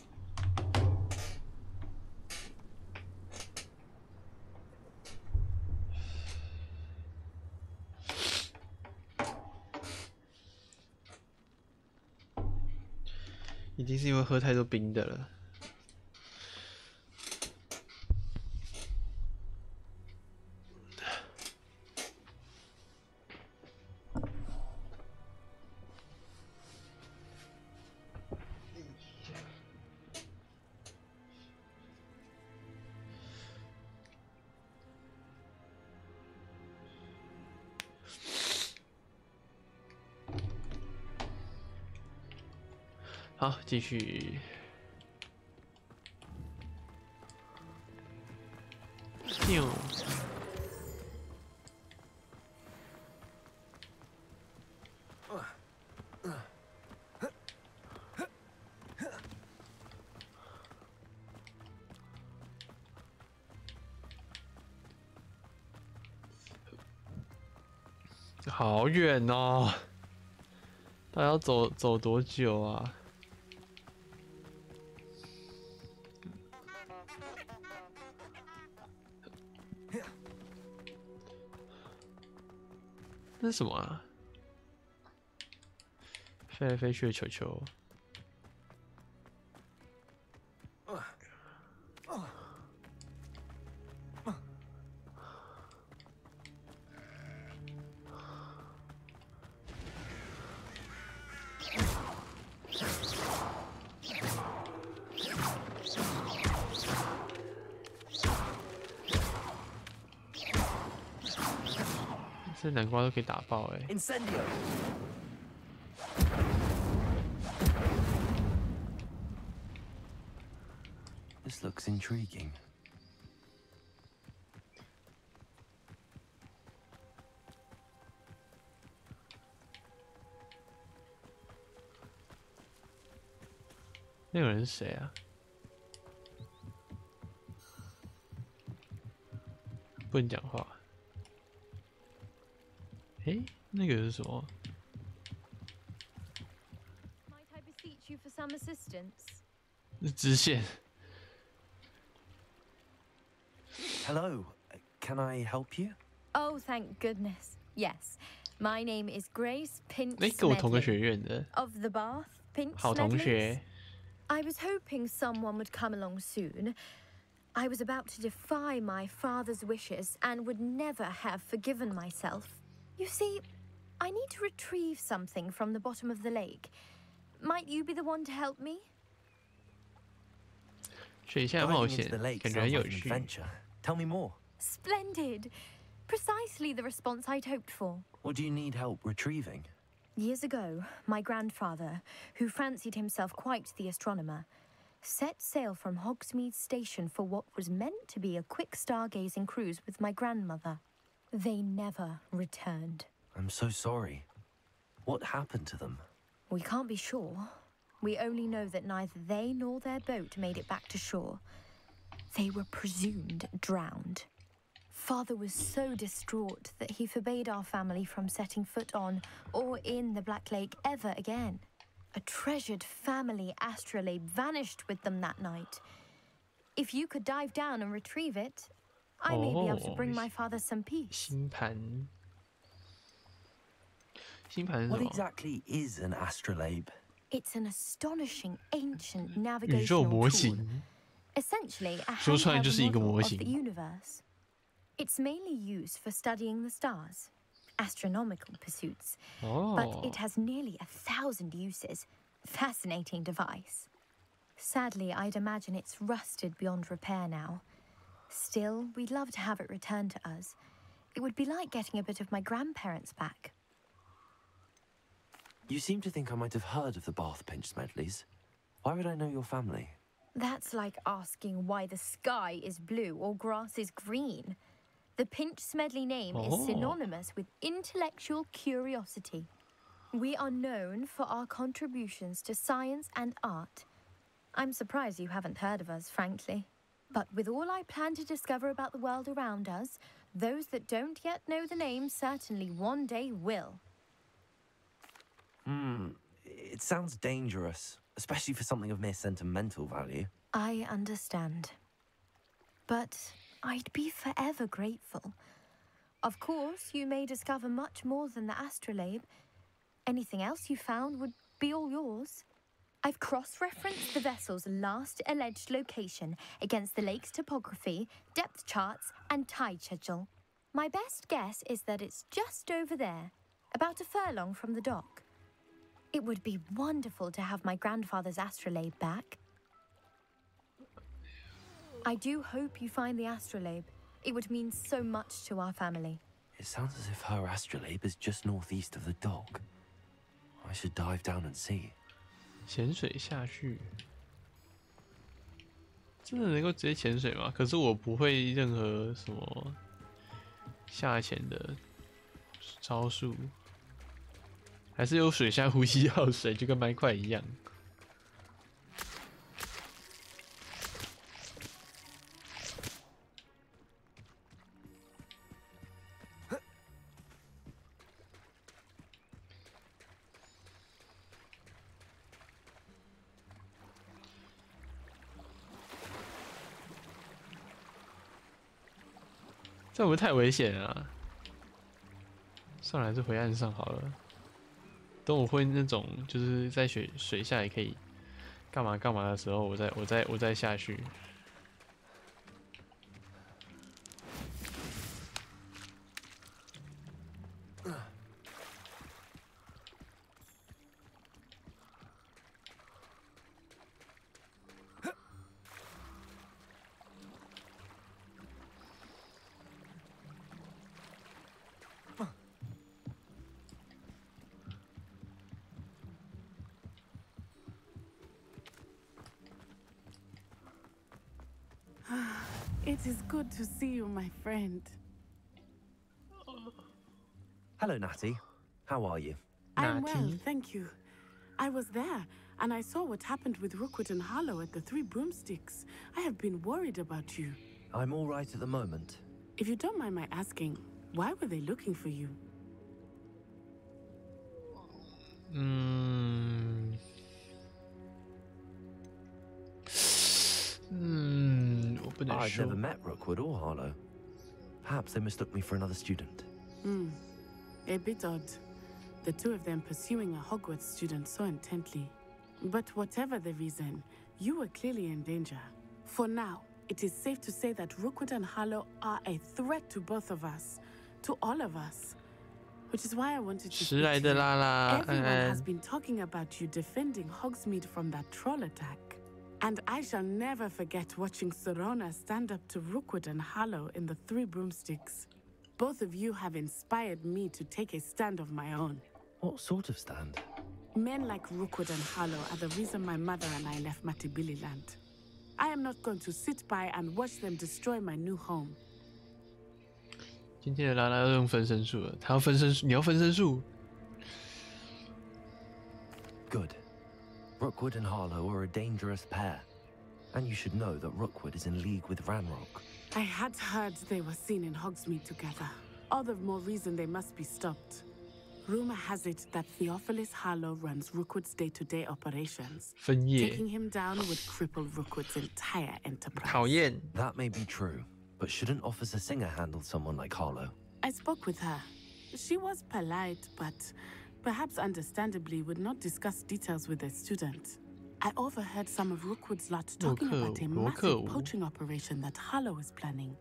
一定是因为喝太多冰的了。好，继续。丢。好远哦！大家要走多久啊？那是什么啊？飞来飞去的球球。这南瓜都可以打爆哎、欸！ This looks intriguing. "那个人是谁啊？不能讲话。诶，那个是什么？ Might I beseech you for some assistance? 是支线。Hello, can I help you? Oh, thank goodness. Yes. My name is Grace Pinch 跟我同个学院的。 of the Bath Pinch 好同学。 I was hoping someone would come along soon. I was about to defy my father's wishes and would never have forgiven myself. You see, I need to retrieve something from the bottom of the lake. Might you be the one to help me? 水下冒险，感觉很有趣。 Tell me more. Splendid. Precisely the response I'd hoped for. What do you need help retrieving? Years ago, my grandfather, who fancied himself quite the astronomer, set sail from Hogsmeade Station for what was meant to be a quick stargazing cruise with my grandmother. They never returned. I'm so sorry. What happened to them? We can't be sure. We only know that neither they nor their boat made it back to shore. They were presumed drowned. Father was so distraught that he forbade our family from setting foot on or in the Black Lake ever again. A treasured family astrolabe vanished with them that night. If you could dive down and retrieve it, I may be able to bring my father some peace. 星盘。星盘是什么？ What exactly is an astrolabe? It's an astonishing ancient 宇宙 navigational 模 tool. 型。 Essentially, a 说出来就是一个 handheld 模 model of 型。 the universe. It's mainly used for studying the stars, astronomical pursuits, but it has nearly 1,000 uses. Fascinating device. Sadly, I'd imagine it's rusted beyond repair now. Still, we'd love to have it returned to us. It would be like getting a bit of my grandparents back. You seem to think I might have heard of the Bath Pinch Smedleys. Why would I know your family? That's like asking why the sky is blue or grass is green. The Pinch Smedley name is synonymous with intellectual curiosity. We are known for our contributions to science and art. I'm surprised you haven't heard of us, frankly. But with all I plan to discover about the world around us, those that don't yet know the name certainly one day will. It sounds dangerous, especially for something of mere sentimental value. I understand. But I'd be forever grateful. Of course, you may discover much more than the astrolabe. Anything else you found would be all yours. I've cross-referenced the vessel's last alleged location against the lake's topography, depth charts, and tide schedule. My best guess is that it's just over there, about a furlong from the dock. It would be wonderful to have my grandfather's astrolabe back. I do hope you find the astrolabe. It would mean so much to our family. It sounds as if her astrolabe is just northeast of the dock. I should dive down and see. 潜水下去，真的能够直接潜水吗？可是我不会任何什么下潜的招数，还是有水下呼吸药水，就跟麦块一样。这样不太危险啊？算了，还是回岸上好了。等我会那种就是在水下也可以干嘛干嘛的时候，我再下去。It is good to see you, my friend. Hello, Natty. How are you? I'm well, thank you. I was there, and I saw what happened with Rookwood and Harlow at the Three Broomsticks. I have been worried about you. I'm all right at the moment. If you don't mind my asking, why were they looking for you? 我不能 I've 说。 never met Rookwood or Harlow. Perhaps they mistook me for another student. A bit odd. The two of them pursuing a Hogwarts student so intently. But whatever the reason, you were clearly in danger. For now, it is safe to say that Rookwood and Harlow are a threat to both of us, to all of us. Which is why I wanted to speak to you. Everyone has been talking about you defending Hogsmeade from that troll attack. And I shall never forget watching Serona stand up to Rookwood and Harlow in the Three Broomsticks. Both of you have inspired me to take a stand of my own. What sort of stand? Men like Rookwood and Harlow are the reason my mother and I left Matibililand. I am not going to sit by and watch them destroy my new home. 今天的拉拉要用分身术了，他要分身术，你要分身术。Good. Rookwood and Harlow are a dangerous pair. And you should know that Rookwood is in league with Ranrock. I had heard they were seen in Hogsmeade together. All the more reason they must be stopped. Rumor has it that Theophilus Harlow runs Rookwood's day-to-day operations. 分业 Taking him down would cripple Rookwood's entire enterprise. 讨厌。 That may be true, but shouldn't Officer Singer handle someone like Harlow? I spoke with her. She was polite, but perhaps understandably would not discuss details with a student. I overheard some of Rookwood's lot talking about a massive poaching operation that Harlow is planning.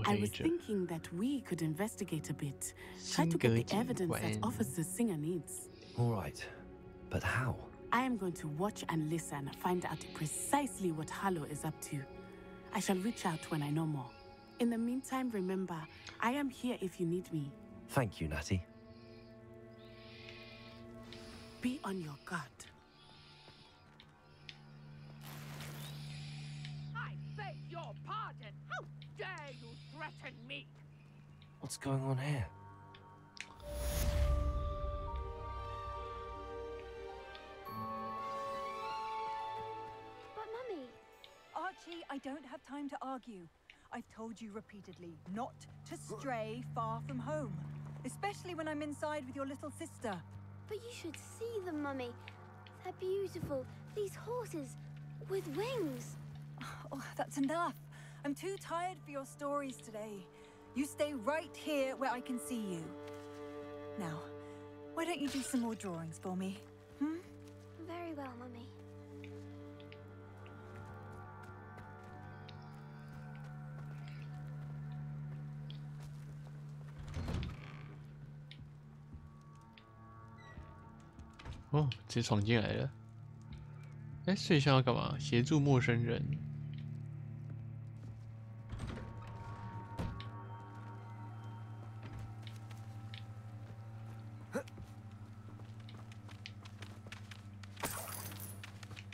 I was thinking that we could investigate a bit, try to get the evidence that Officer Singer needs. All right, but how? I am going to watch and listen, find out precisely what Harlow is up to. I shall reach out when I know more. In the meantime, remember, I am here if you need me. Thank you, Natty. Be on your guard. I beg your pardon. How dare you threaten me? What's going on here? But Mummy... Archie, I don't have time to argue. I've told you repeatedly not to stray far from home. Especially when I'm inside with your little sister. But you should see them, Mummy. They're beautiful. These horses with wings. Oh, that's enough. I'm too tired for your stories today. You stay right here where I can see you. Now, why don't you do some more drawings for me? Very well, Mummy.哦，直接闯进来了。哎，所以想要干嘛？协助陌生人。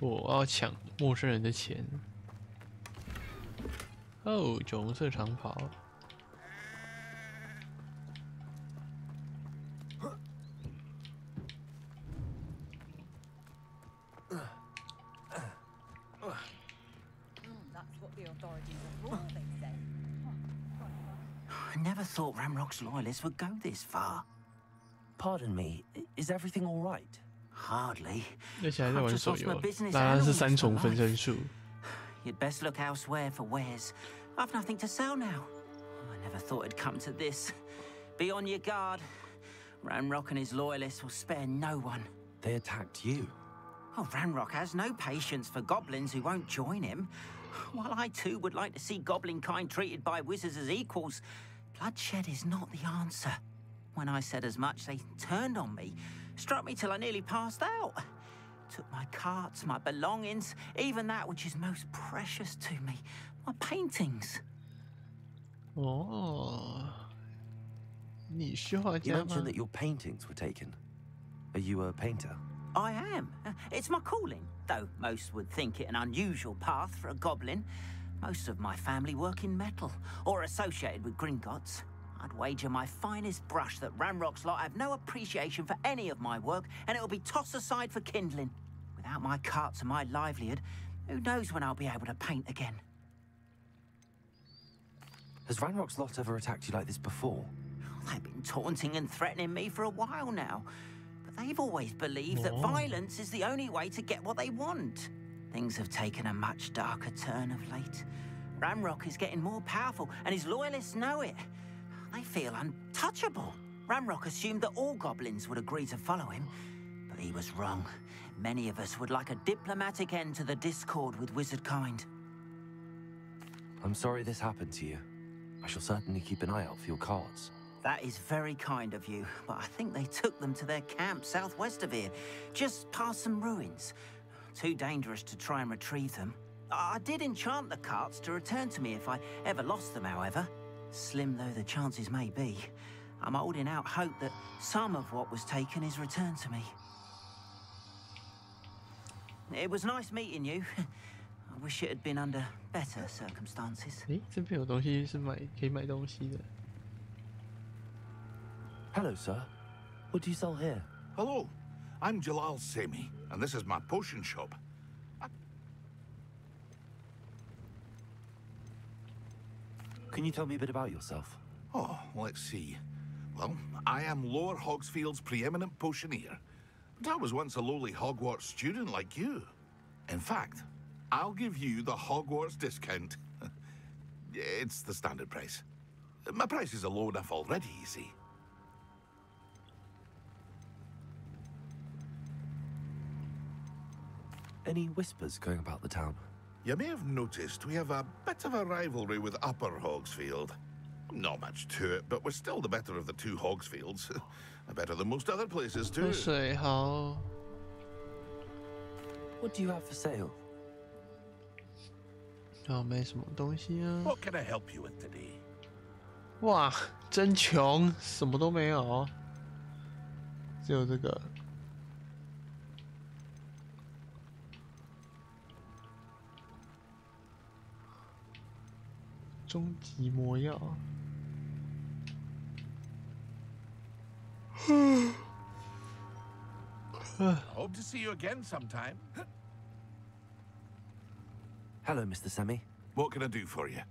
我要抢陌生人的钱。哦，酒红色长袍。I never thought Ramrock's loyalists would go this far. Pardon me, is everything all right? Hardly. 而且还在玩手游， business 当然是 animals 3重 for 分身 life. 术。 You'd best look elsewhere for wares. I've nothing to sell now. I never thought it'd come to this. Be on your guard. Ranrock and his loyalists will spare no one. They attacked you. Oh, Ranrock has no patience for goblins who won't join him. While I too would like to see goblin kind treated by wizards as equals, bloodshed is not the answer. When I said as much, they turned on me, struck me till I nearly passed out. Took my carts, my belongings, even that which is most precious to me, my paintings. Oh. You mentioned that your paintings were taken. Are you a painter? I am. It's my calling, though most would think it an unusual path for a goblin. Most of my family work in metal, or associated with Gringotts. I'd wager my finest brush that Ranrock's lot have no appreciation for any of my work, and it'll be tossed aside for kindling. Without my carts and my livelihood, who knows when I'll be able to paint again? Has Ranrock's lot ever attacked you like this before? They've been taunting and threatening me for a while now. But they've always believed that violence is the only way to get what they want. Things have taken a much darker turn of late. Ranrock is getting more powerful, and his loyalists know it. They feel untouchable. Ranrock assumed that all goblins would agree to follow him, but he was wrong. Many of us would like a diplomatic end to the discord with wizard kind. I'm sorry this happened to you. I shall certainly keep an eye out for your carts. That is very kind of you, but I think they took them to their camp southwest of here, just past some ruins. Too dangerous to try and retrieve them. I did enchant the carts to return to me if I ever lost them, however. Slim though the chances may be, I'm holding out hope that some of what was taken is returned to me. It was nice meeting you. I wish it had been under better circumstances. 这边有东西是可以买东西的。Hello, sir. What do you sell here? Hello, I'm Jalal Semi, and this is my potion shop. Can you tell me a bit about yourself? Oh, let's see. Well, I am Lower Hogsfield's preeminent potioneer. But I was once a lowly Hogwarts student like you. In fact, I'll give you the Hogwarts discount. It's the standard price. My prices are low enough already, you see. Any whispers going about the town? You may have noticed we have a bit of a rivalry with Upper Hogsfield. Not much to it, but we're still the better of the two Hogsfields. Better than most other places, too. What do you have for sale? 要买什么东西啊？ What can I help you with today? 哇，真穷，什么都没有，只有这个。终极魔药。Hope to see you again sometime. Hello, Mr. Semi. What can I do for you?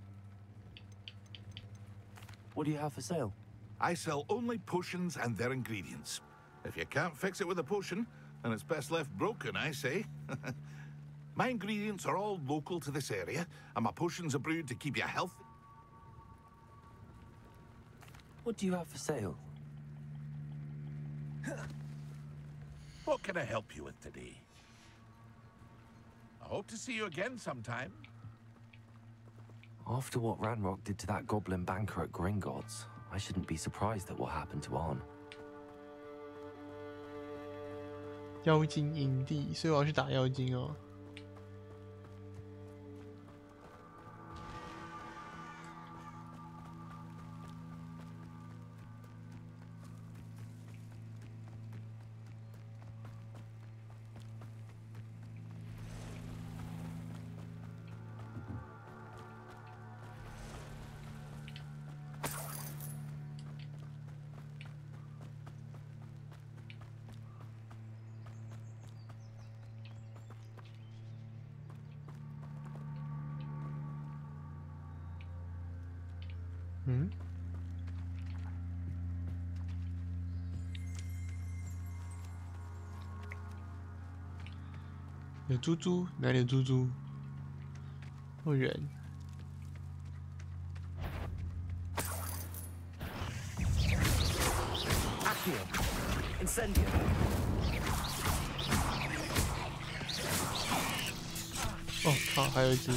What do you have for sale? I sell only potions and their ingredients. If you can't fix it with a potion, then it's best left broken, I say. My ingredients are all local to this area, and my potions are brewed to keep you healthy. What do you have for sale? What can I help you with today? I hope to see you again sometime. After what Ranrock did to that goblin banker at Gringotts, I shouldn't be surprised at what happened to Arn. 妖精营地，所以我要去打妖精哦。嗯？有猪猪，哪里有猪猪？好远。Accio. Incendio. Oh, 靠，还有一只。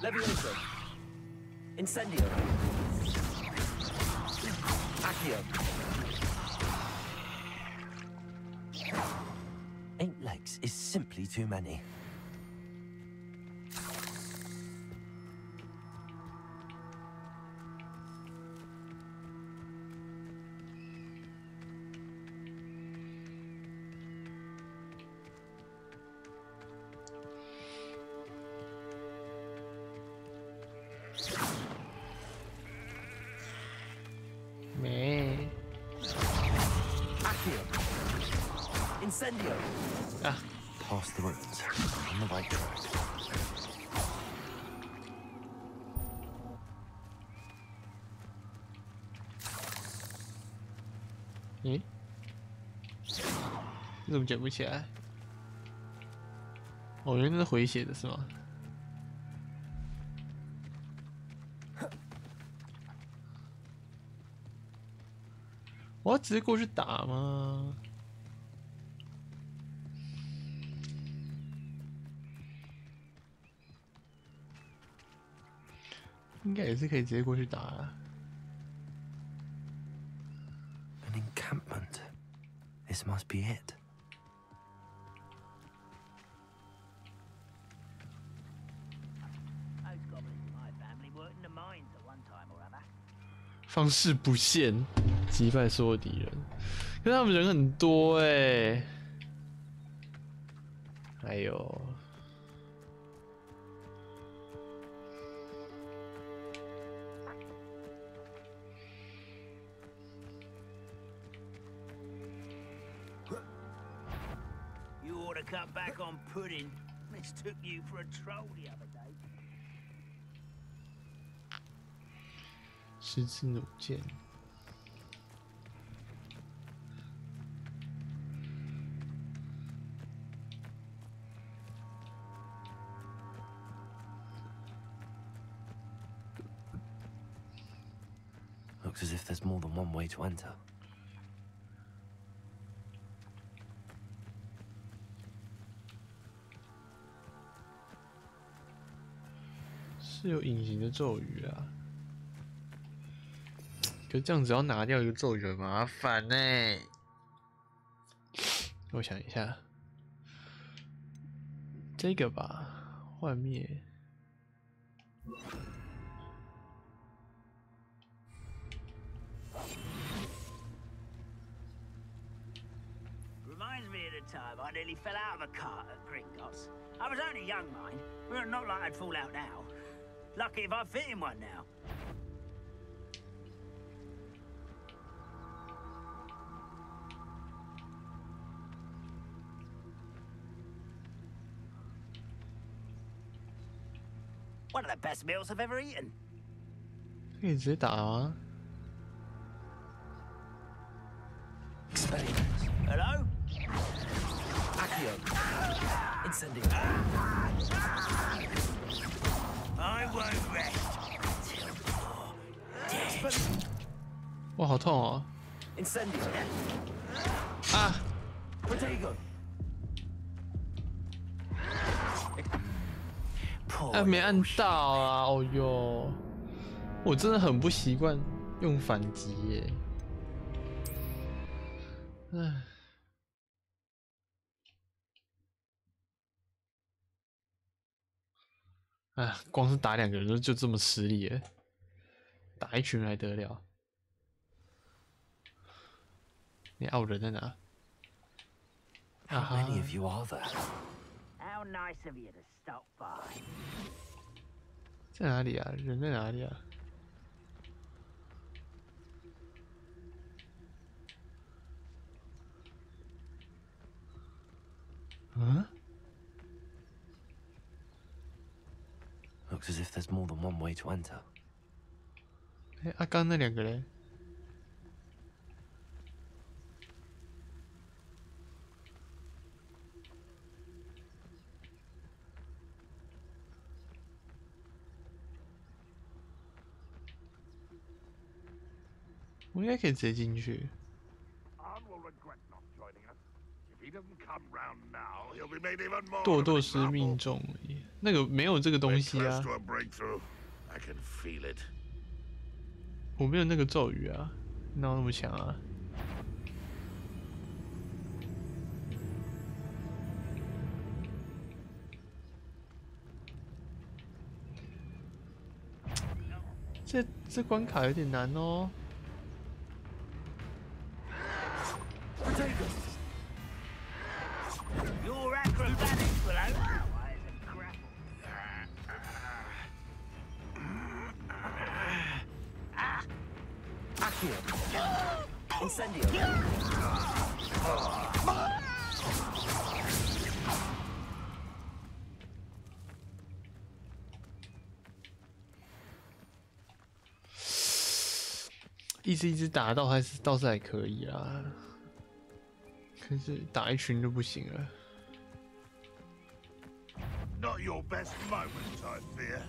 Levioso. Incendio. Accio. 8 legs is simply too many. Incendio. Ah. Past the ruins. On the right track. 咦？你怎么捡不起来？哦，原来是回血的是吗？我要直接过去打吗？应该也是可以直接过去打啊。An encampment. This must be it. 方式不限，击败所有敌人。可是他们人很多哎，还有。You ought to cut back on pudding. Mistook you for a troll the other day. 十字弩箭。Looks as if there's more than one way to enter. 是有隐形的咒语啊。可是这样只要拿掉一个咒语很麻烦呢。我想一下，这个吧，幻灭。Reminds me of the time I nearly fell out of a cart at Gringotts. I was only young, mind. Well, not like I'd fall out now. Lucky if I fit in one now. One of the best meals I've ever eaten. 可以直接打啊！ Hello? Accio. Incendio. I won't rest till you're dead. 哇，好痛哦！ Incendio. 啊 Protego. 啊，没按到啊！哦哟，我真的很不习惯用反击耶。唉。 啊，光是打2个人就这么吃力了，打一群人还得了？你傲人在哪？ How many of you are there? How nice of you to stop by. 在哪里啊？人在哪里啊？嗯？ Looks as if there's more than one way to enter. 哎，啊，刚那2个嘞？我应该可以直接进去。 I'm come round now, he'll be made even more. 堕堕失命中，那个没有这个东西啊。 Close to a breakthrough. I can feel it. 我没有那个咒语啊，哪有那么强啊？这关卡有点难哦。 Your acrobatics will outweight the grapple. Accio. Incendio. 一直打到倒是还可以啊，可是打一群就不行了。 Not your best moment, I fear.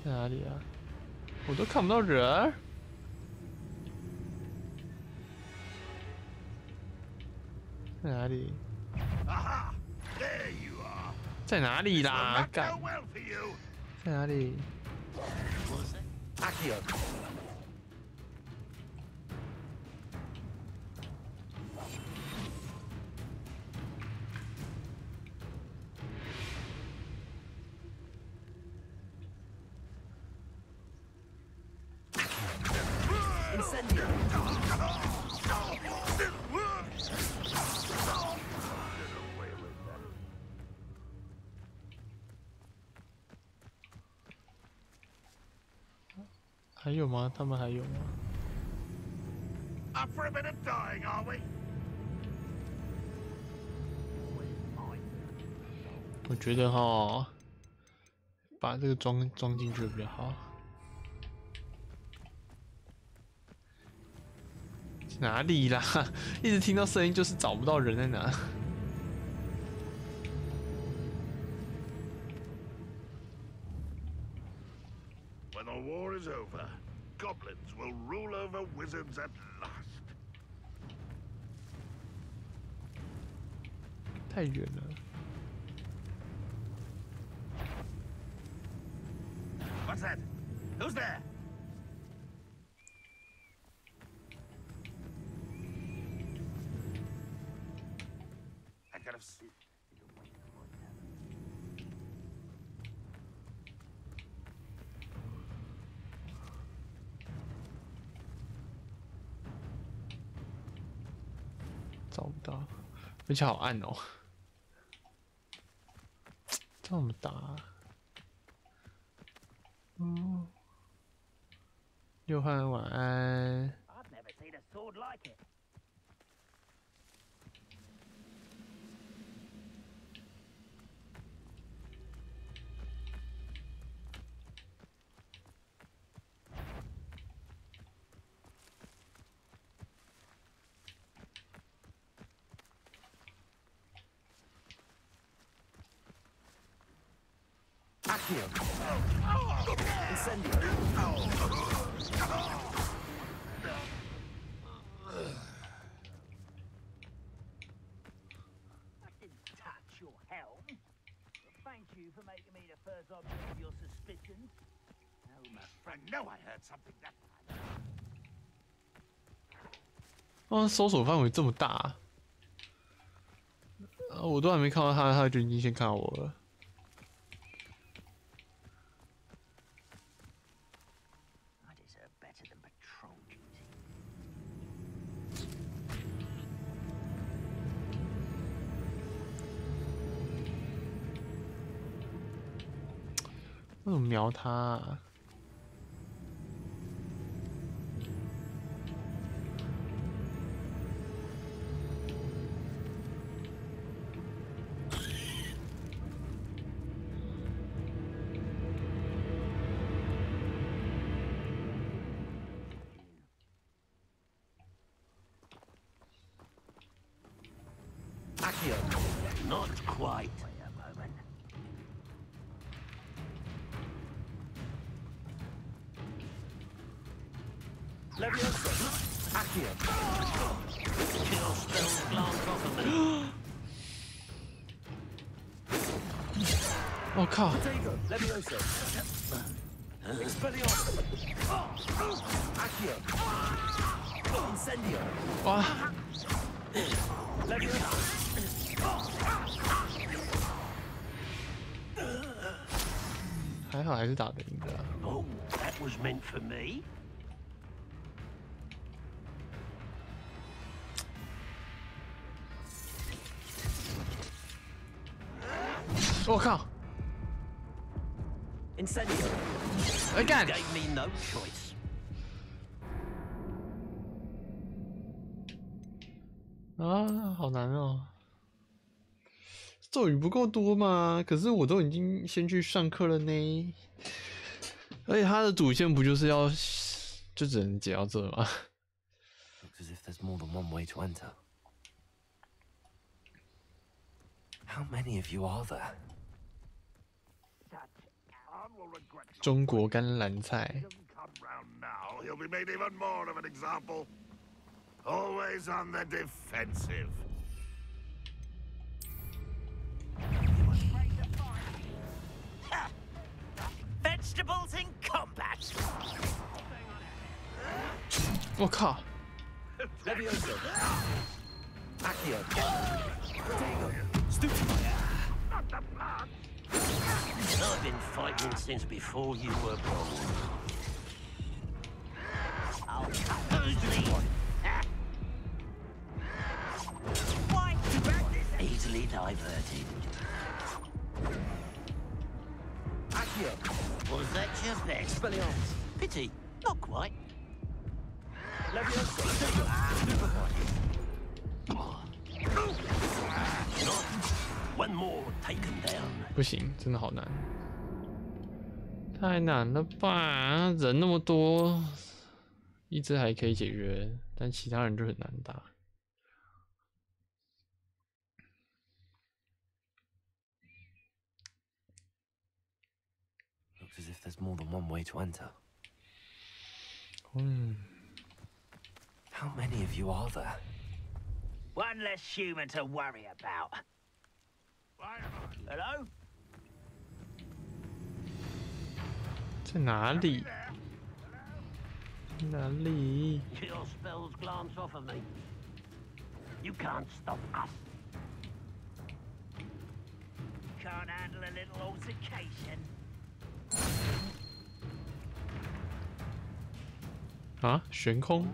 在哪里啊？我都看不到人儿。在哪里？ Aha! There you are. 在哪里啦？干！ Well for you. 在哪里？ Accio. Incendio. 还有吗？他们还有吗？ Up for a bit of dying, are we? 我觉得哈，把这个装进去比较好。哪里啦？一直听到声音，就是找不到人在哪。 When the war is over, goblins will rule over wizards at last. 太远了。 What's that? Who's there? I could have seen. 找不到，而且好暗哦。这么大、啊。嗯。六汉晚安。 I've never seen a sword like it. Accio. Incendio. I didn't touch your helm. But thank you for making me the first object of your suspicions. Oh, my friend, I know I heard something that time. 哦，搜索范围这么大、啊，我都还没看到他就已经先看到我了。 为什么瞄他、啊？Accio. Not quite. Levioso. Accio. Kill spell glance off of them. 我靠！哇！还好还是打得赢的。Oh, that was meant for me. 我靠！ Incendio. Again. You gave me no choice. 啊，好难哦！咒语不够多吗？可是我都已经先去上课了呢。而且他的主线不就是要就只能解到这吗？ Looks as if there's more than one way to enter. How many of you are there? 中国甘蓝菜。 Now he'll be made even more of an example. Always on the defensive. Vegetables in combat. 我靠！ Levioso. Accio. I've been fighting since before you were born. I'll cut easily diverted. Accio. Was that your best? Pity, not quite. Levioso. One more taken down. 不行，真的好难，太难了吧！人那么多，一只还可以解决，但其他人就很难打。 Looks as if there's more than one way to enter. How many of you are there? One less human to worry about. Hello? 在哪里？哪里？ Your spells glance off of me. You can't stop us. Can't handle a little altercation. 啊，悬空。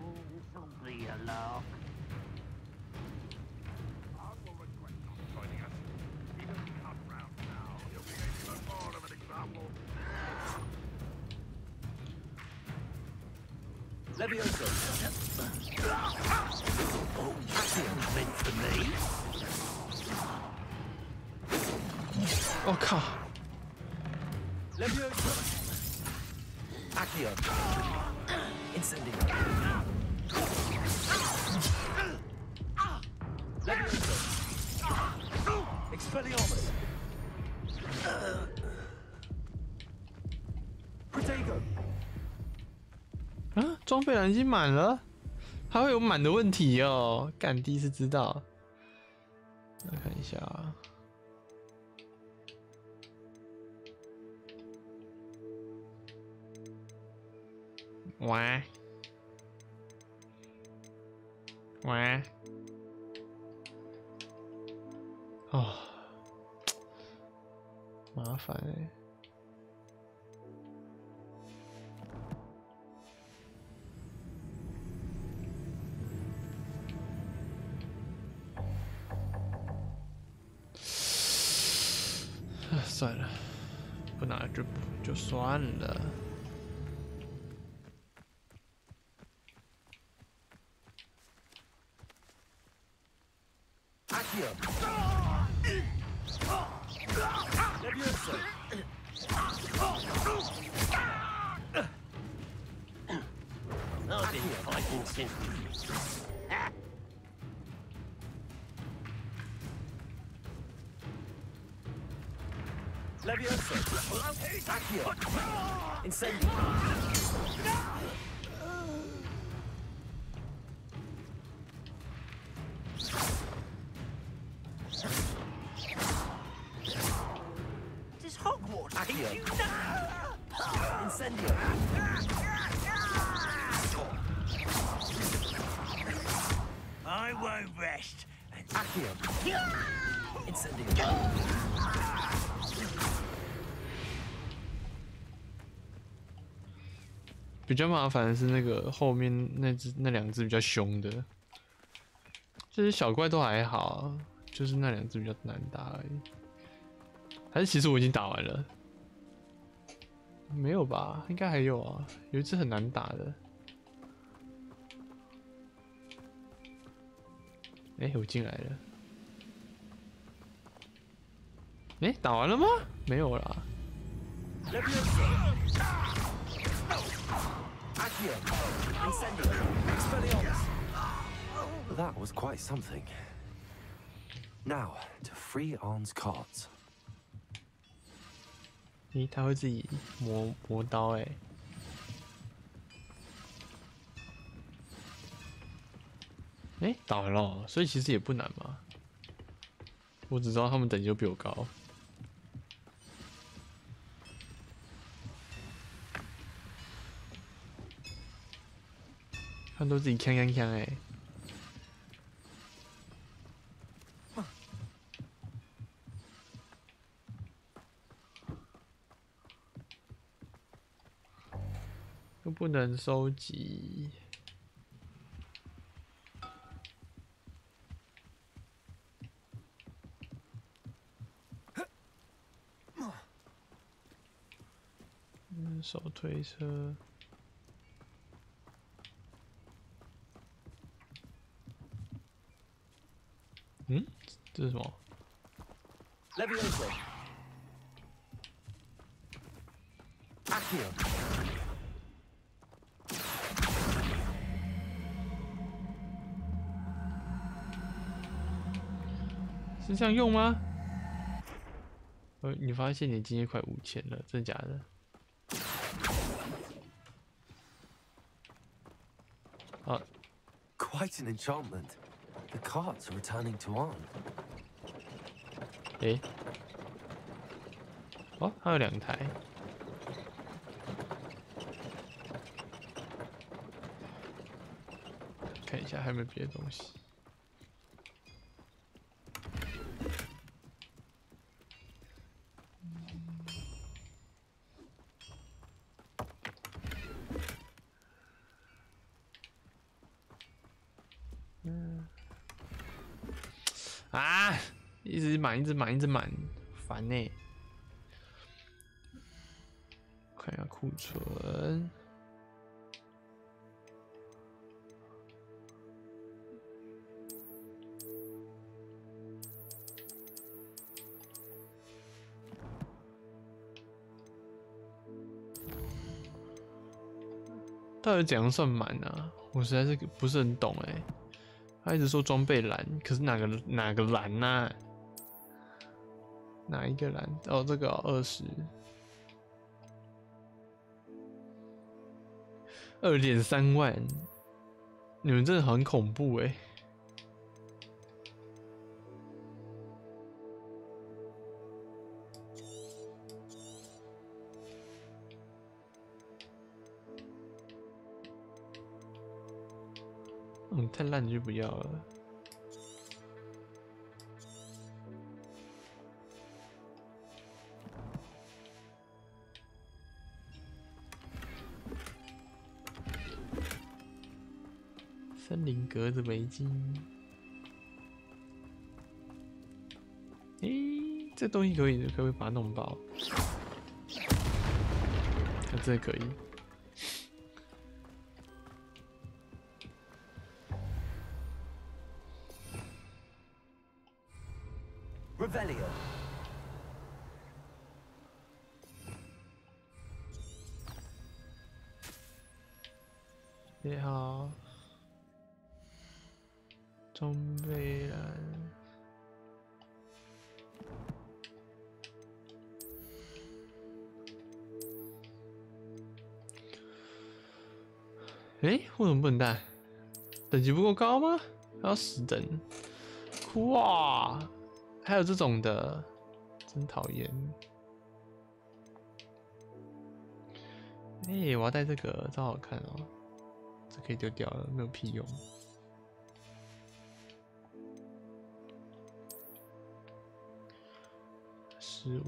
This'll be a lark. Levioso. Oh, Accio meant for me. 我靠！ Levioso. Accio. Incendio. Levioso. Expelliarmus. Protego. 啊，装备栏已经满了，还会有满的问题哦！干，第一次知道。来看一下啊。喂，喂，哦，麻烦欸。 算了，不拿就算了。Accio. Levioso. I've been fighting since. Levioso. Accio. Incendio. Does Incendio. Incendio. I won't rest. Accio. Incendio. 比较麻烦的是那个后面那两只比较凶的，就是小怪都还好，就是那两只比较难打而已。还是其实我已经打完了？没有吧？应该还有啊，有一只很难打的。哎，我进来了。哎，打完了吗？没有啦。That was quite something. Now to free Arn's cards. 咦，他会自己磨刀哎。哎，打完了，所以其实也不难嘛。我只知道他们等级就比我高。他们都自己锵哎。又不能收集。手推车。嗯，这是什么 Levioso. Accio. 是这样用吗？你发现你经验快5000了，真的假的？啊 Quite an enchantment. The cards are returning to Arn. 诶，哦，还有2台。看一下还有没有别的东西。啊！一直满，烦呢。看一下库存。到底怎样算满啊？我实在是不是很懂哎。他一直说装备栏，可是哪个栏啊？哪一个栏？哦，这个20。2.3万，你们真的很恐怖哎！太烂就不要了。森林格子围巾，诶，这东西可以不可以把它弄爆？它真的可以。Revelio. 你好，装备栏。为什么不能带？等级不够高吗？还要10等？哇！还有这种的，真讨厌。哎、我要带这个，超好看哦！这可以丢掉了，没有屁用。15。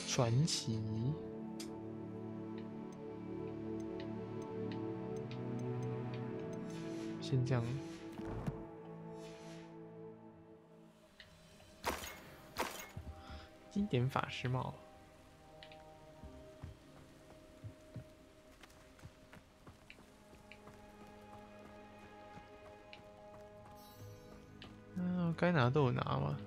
传奇，先这样。经典法师帽。嗯，该拿都有拿嘛。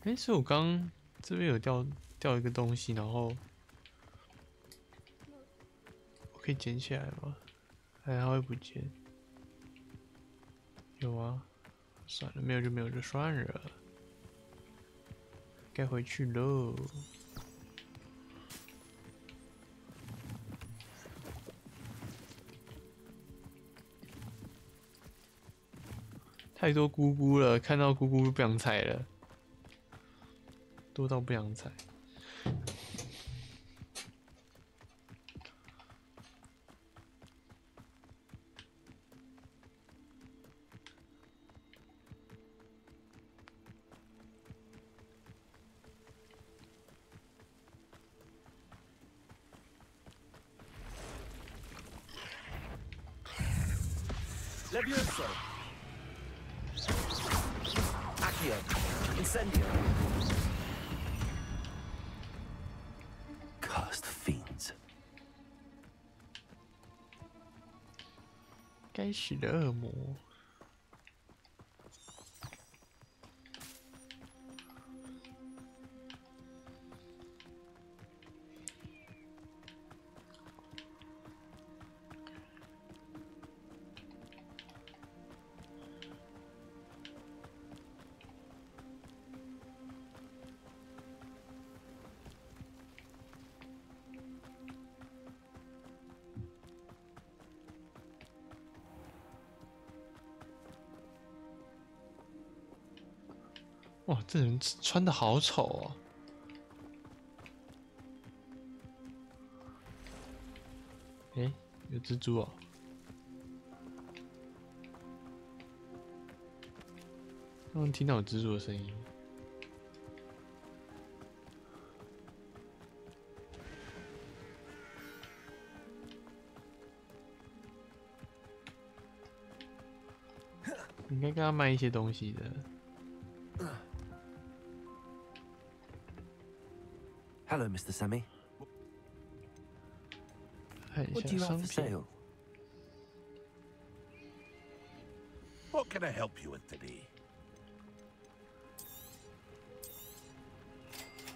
哎，所以我刚这边有掉一个东西，然后我可以捡起来吗？还它会不见？有啊，算了，没有就没有就算了，该回去喽。太多姑姑了，看到姑姑不想踩了。多到不想踩。Levioso. Accio. Incendio. Cursed fiends. 该死的恶魔。哇，这人穿的好丑哦！哎，有蜘蛛哦！刚刚听到有蜘蛛的声音。应该跟他卖一些东西的。Hello, Mr. Sammy. 看一 What do 下 you 商 have for 品。 sale? What can I help you with today?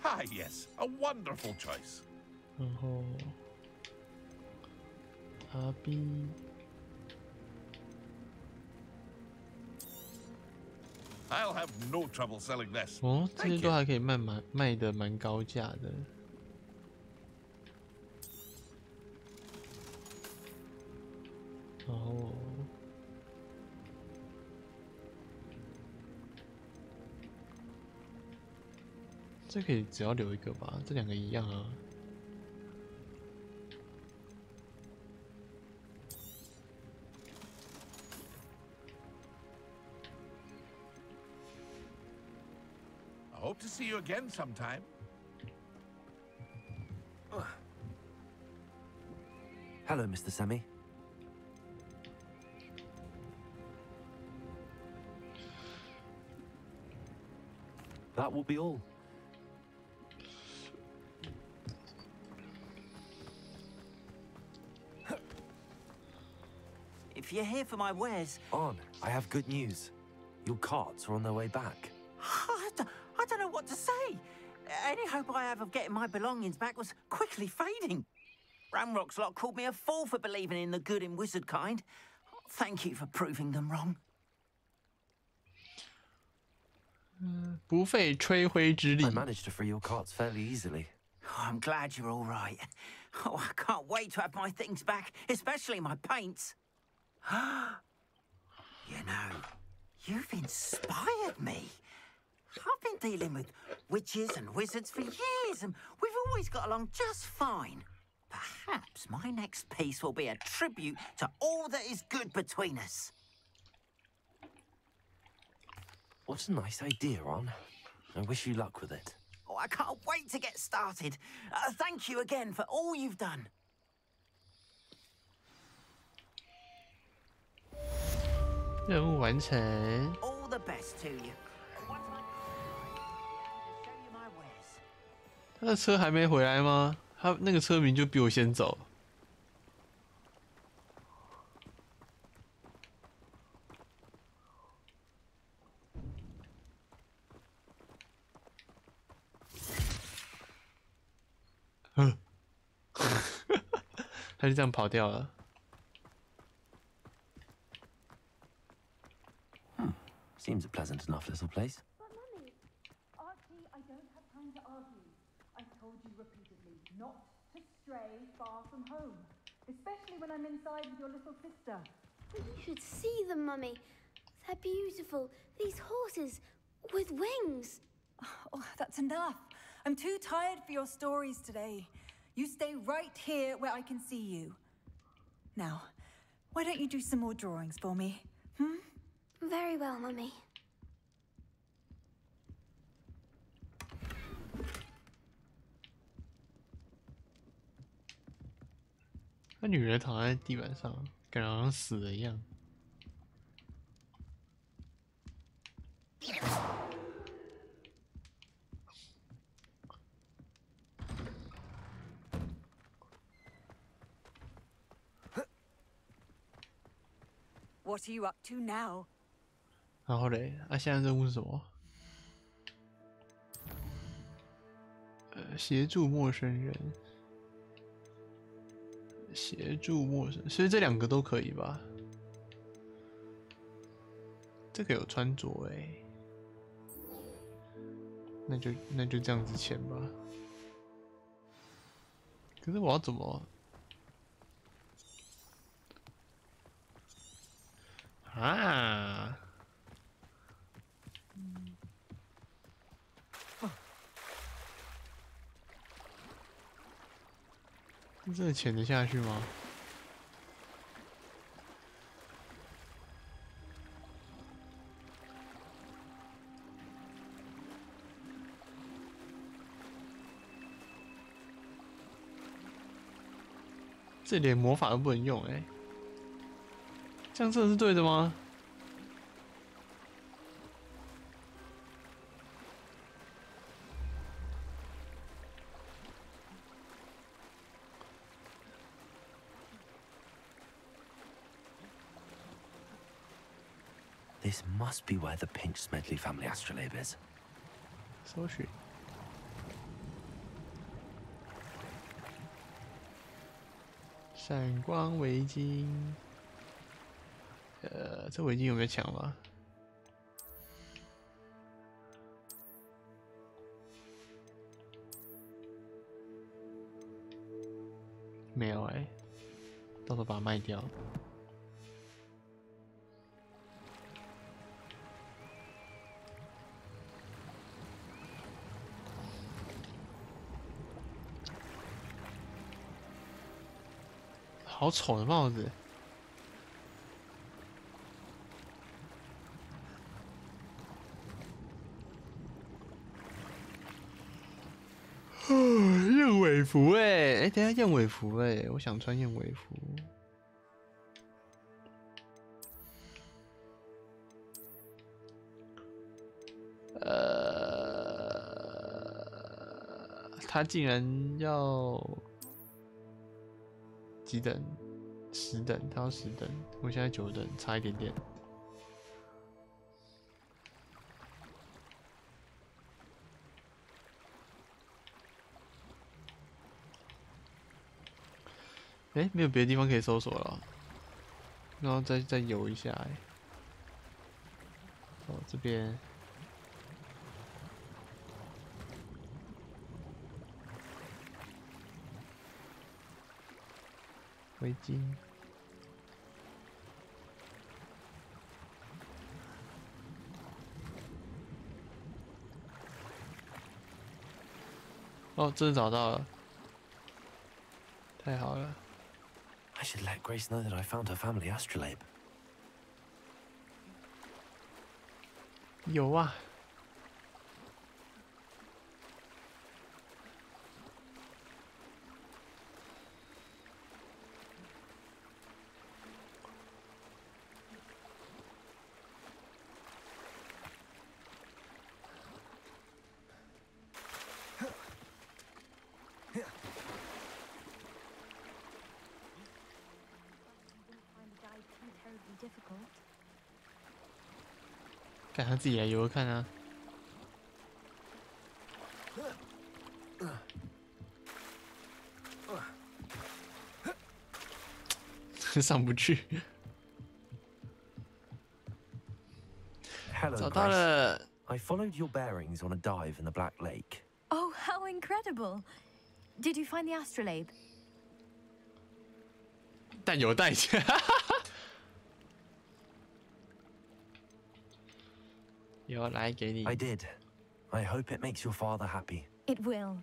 Ah, yes, a wonderful choice. 然后RB I'll have no trouble selling this. 哦，这些 Thank 都 you. 还可以卖的蛮高价的。然后这可以只要留一个吧，这两个一样啊。Hope to see you again sometime. Hello, Mr. Semi. That will be all. If you're here for my wares... On, I have good news. Your carts are on their way back. I don't know what to say. Any hope I have of getting my belongings back was quickly fading. Ramrock's lot called me a fool for believing in the good in wizard kind. Thank you for proving them wrong. 不费吹灰之力。 I managed to free your carts fairly easily. Oh, I'm glad you're all right. Oh, I can't wait to have my things back, especially my paints. You know, you've inspired me. I've been dealing with witches and wizards for years, and we've always got along just fine. Perhaps my next piece will be a tribute to all that is good between us. What a nice idea, Ron. I wish you luck with it. Oh, I can't wait to get started. Thank you again for all you've done. 任务完成。 All the best to you. 他的车还没回来吗？他那个车名就比我先走。他就这样跑掉了。 Seems a pleasant enough little place. But Mummy, Archie, I don't have time to argue. I've told you repeatedly not to stray far from home, especially when I'm inside with your little sister. You should see them, Mummy. They're beautiful. These horses with wings. Oh, that's enough. I'm too tired for your stories today. You stay right here where I can see you. Now, why don't you do some more drawings for me? Hmm? Very well, Mummy. 那女人躺在地板上，感觉好像死了一样。What are you up to now? 然后嘞，现在任务是什么？协助陌生人，协助陌生，所以这两个都可以吧？这个有穿着哎，那就这样子签吧。可是我要怎么？啊？这潜得下去吗？这连魔法都不能用哎，这样真的是对的吗？ This must be where the Pinch Smedley family astrolabe is. 搜寻。闪光围巾。这围巾有没有抢吧？没有哎，到时候把它卖掉。 好丑的帽子！服哎，等一下燕尾服哎，我想穿燕尾服。他竟然要几等？10等，他要10等，我现在9等，差一点点。哎，没有别的地方可以搜索了，然后再游一下哎。哦，这边。围巾。哦，真的找到了，太好了。I should let Grace know that I found her family astrolabe. 有啊。看他自己来游看啊！上不去。Hello, 找到了。I followed your bearings on a dive in the Black Lake. Oh, how incredible! Did you find the astrolabe? 但有代价。有来给你。 I did. I hope it makes your father happy. It will.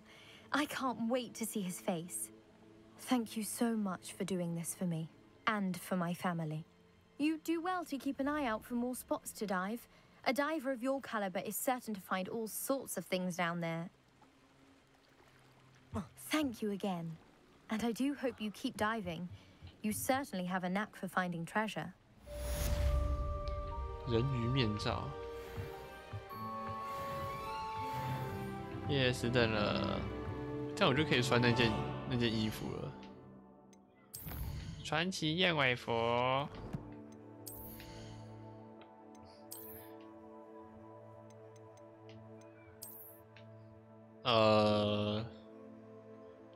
I can't wait to see his face. Thank you so much for doing this for me and for my family. You do well to keep an eye out for more spots to dive. A diver of your caliber is certain to find all sorts of things down there. Thank you again. And I do hope you keep diving. You certainly have a knack for finding treasure. 人鱼面罩。耶，10等了，这样我就可以穿那件衣服了。传奇燕尾服。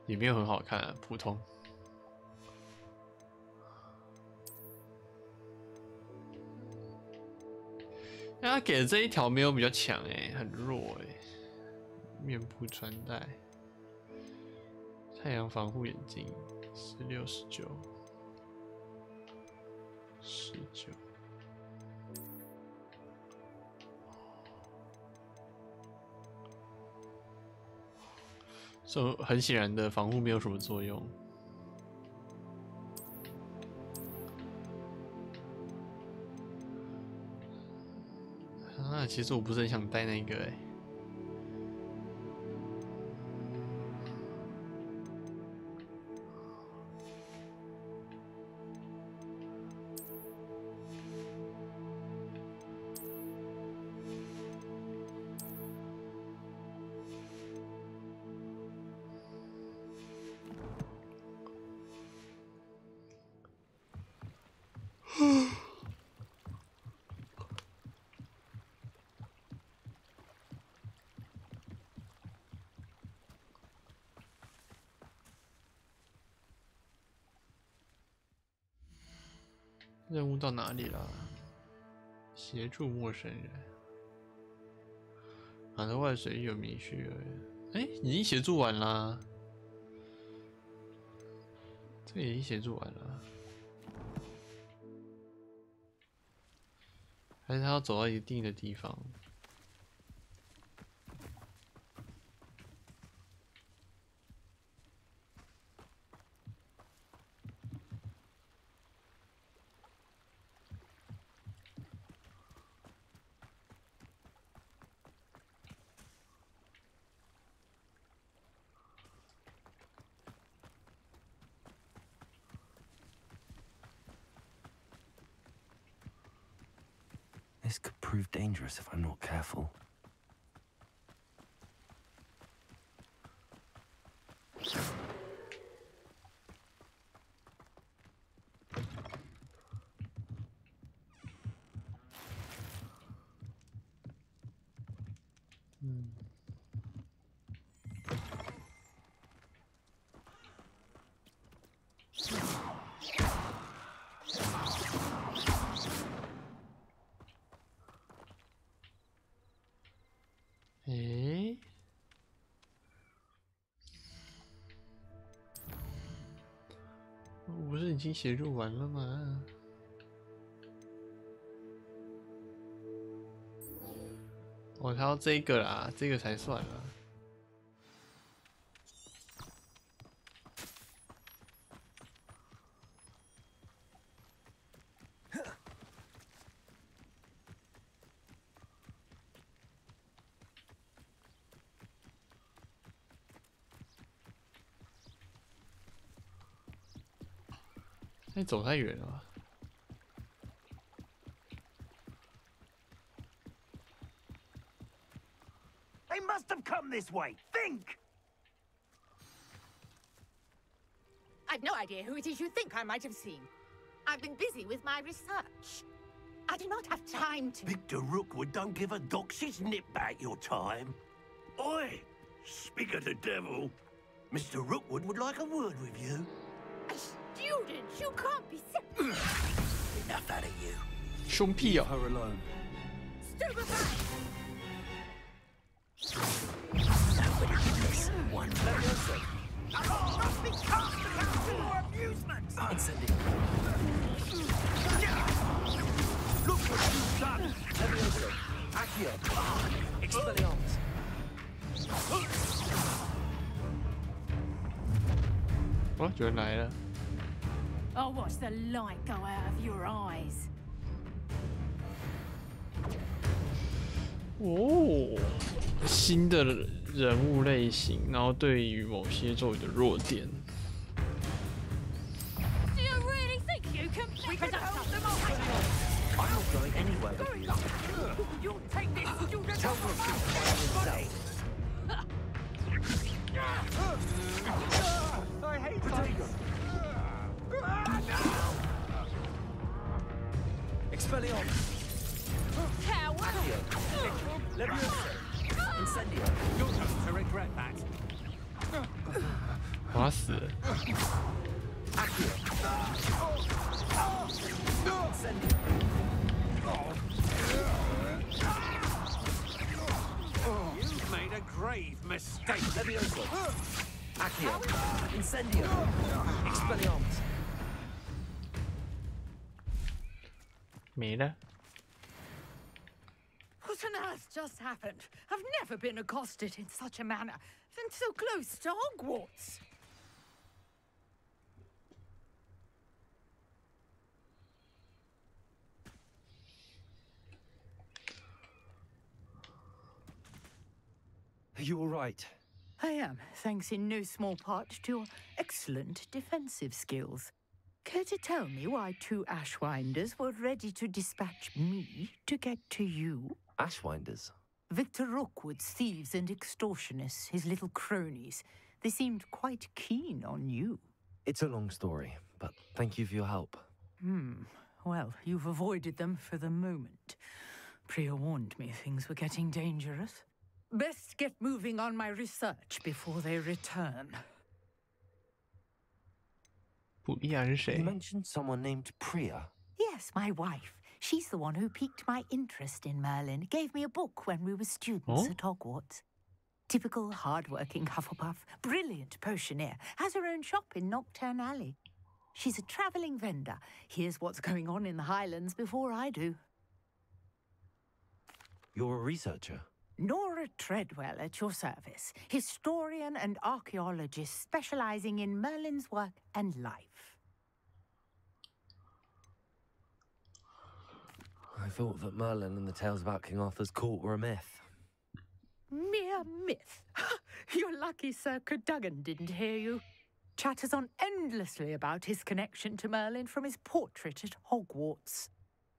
也没有很好看，普通。那他给的这一条没有比较强哎，很弱哎。面部穿戴，太阳防护眼镜，16、19、19。这很显然的防护没有什么作用。啊，其实我不是很想戴那个哎。任务到哪里了？协助陌生人。马德外水域有迷须而已。哎，已经协助完啦。这个已经协助完了。还是他要走到一定的地方？ This could prove dangerous if I'm not careful.我不是已经写入完了吗？我看到这个啦，这个才算啦。那走太远了吧。 They must have come this way. Think! I've no idea who it is you think I might have seen. I've been busy with my research. I do not have time to... Victor Rookwood don't give a doxy's nip back your time. Oi! Speak of the devil. Mr. Rookwood would like a word with you. A student? You can't be serious. Enough out of you. 凶屁哦！ Her alone. Stupefy! Nobody can miss one. Levioso. Must be cast against your amusement. Incendio. Look what you've done. Levioso. Accio. Expelliarmus. Oh, 有人来了。 I'll watch the light go out of your eyes. 哦，新的人物类型，然后对于某些咒语的弱点。 Do you really think you can pick us up? I'm not going anywhere with you. You'll take this student Tell Rookwood to find himself. I hate Protego. Expelliarmus. Coward! Levioso. Incendio. You'll have to regret that. 我要死了。 Accio. Incendio. You've made a grave mistake. Levioso. Accio. Incendio. Expelliarmus. 没了。 What on earth just happened? I've never been accosted in such a manner, and so close to Hogwarts. Are you all right? I am, thanks in no small part to your excellent defensive skills. Care to tell me why two Ashwinders were ready to dispatch me to get to you? Ashwinders? Victor Rookwood's thieves and extortionists, his little cronies. They seemed quite keen on you. It's a long story, but thank you for your help. Well, you've avoided them for the moment. Priya warned me things were getting dangerous. Best get moving on my research before they return. 普利亚是谁 You mentioned someone named Priya. Yes, my wife. She's the one who piqued my interest in Merlin, gave me a book when we were students at Hogwarts. Typical hard-working Hufflepuff, brilliant potioneer, has her own shop in Nocturne Alley. She's a travelling vendor, hears what's going on in the Highlands before I do. You're a researcher? Nora Treadwell at your service, historian and archaeologist specialising in Merlin's work and life. I thought that Merlin and the tales about King Arthur's court were a myth. Mere myth. You're lucky Sir Cadogan didn't hear you. Chatters on endlessly about his connection to Merlin from his portrait at Hogwarts.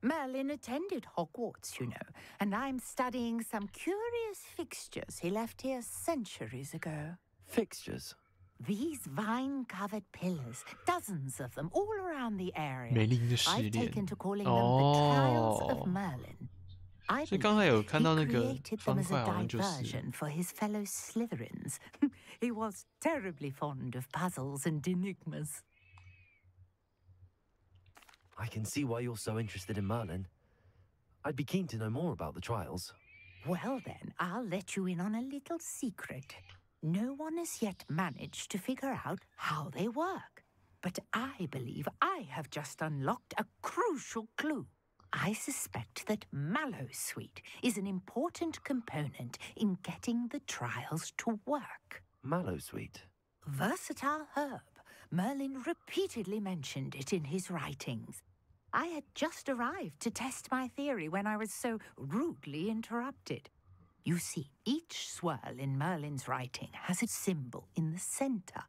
Merlin attended Hogwarts, you know, and I'm studying some curious fixtures he left here centuries ago. Fixtures? These vine-covered pillars, dozens of them all around the area. 梅林的试 I've 炼 taken to calling them the Trials of 哦， Merlin. I 所以刚才有看到那 he 个 created 方 them as 块 a 好像就是 diversion for his fellow Slytherins. He was terribly fond of puzzles and enigmas. I can see why you're so interested in Merlin. I'd be keen to know more about the trials. Well then, I'll let you in on a little secret. No one has yet managed to figure out how they work. But I believe I have just unlocked a crucial clue. I suspect that Mallowsweet is an important component in getting the trials to work. Mallowsweet? Versatile herb. Merlin repeatedly mentioned it in his writings. I had just arrived to test my theory when I was so rudely interrupted. You see, each swirl in Merlin's writing has a symbol in the center.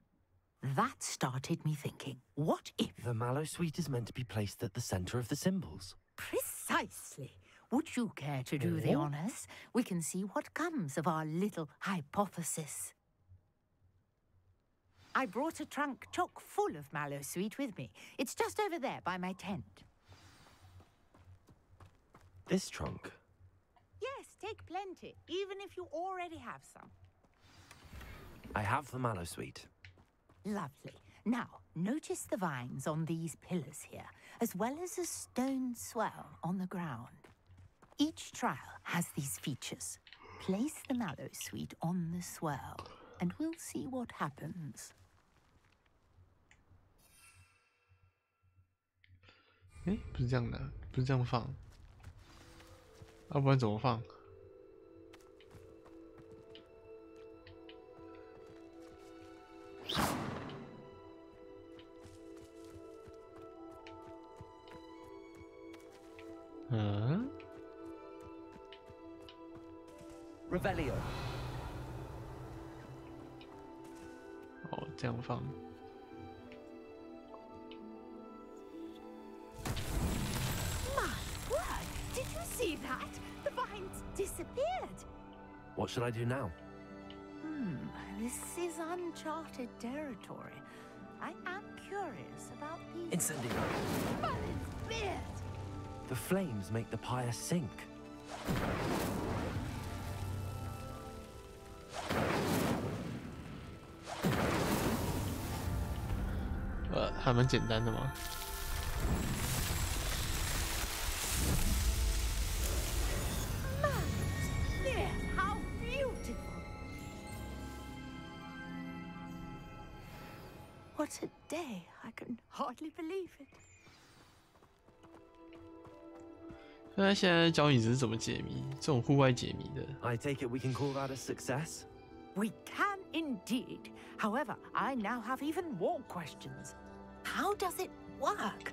That started me thinking, what if... The Mallowsweet is meant to be placed at the center of the symbols. Precisely. Would you care to do the honors? We can see what comes of our little hypothesis. I brought a trunk chock full of Mallowsweet with me. It's just over there by my tent. This trunk? Yes, take plenty, even if you already have some. I have the Mallowsweet. Lovely. Now, notice the vines on these pillars here, as well as a stone swell on the ground. Each trial has these features. Place the Mallowsweet on the swell, and we'll see what happens. 哎，不是这样的，不是这样放，要不然怎么放？嗯 Revelio. 哦，这样放。 Did you see that? The vines disappeared. What should I do now? This is uncharted territory. I am curious about these... Incendio. Merlin's beard! The flames make the pyre sink. 还蛮简单的嘛。 How beautiful! What a day! I can hardly believe it. 那现在教你只是怎么解谜，这种户外解谜的。 I take it we can call that a success? We can indeed. However, I now have even more questions. How does it work?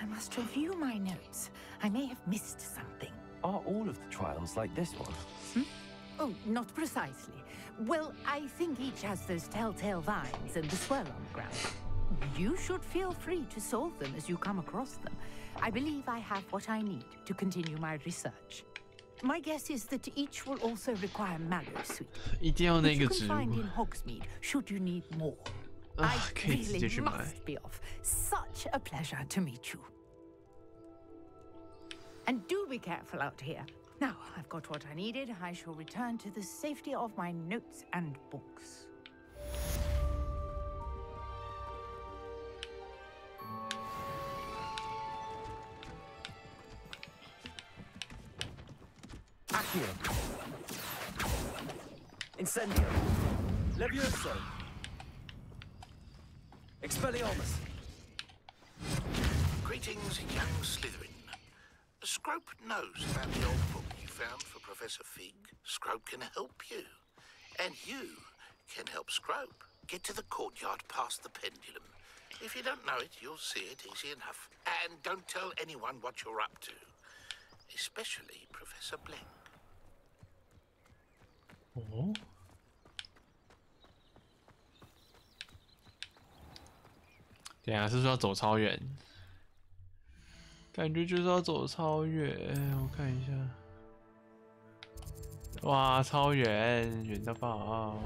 I must review my notes. I may have missed something. Are all of the trials like this one? Oh, not precisely. Well, I think each has those telltale vines and the swirl on the ground. You should feel free to solve them as you come across them. I believe I have what I need to continue my research. My guess is that each will also require Mallowsweet, 一定要那个 which 植 you can 物 find in Hogsmeade should you need more. 啊 I 可以直接 really 去买。 must be off. Such a pleasure to meet you. And do be careful out here. Now, I've got what I needed. I shall return to the safety of my notes and books. Accio. Incendio. Levioso. Expelliarmus. Greetings, young Slytherin. Scrope knows about the old book you found for Professor Fig. Scrope can help you. And you can help Scrope get to the courtyard past the pendulum. If you don't know it, you'll see it easy enough. And don't tell anyone what you're up to. Especially Professor Blank. 哦。等一下是不是要走超远？感觉就是要走超远，我看一下。哇，超远，远到爆！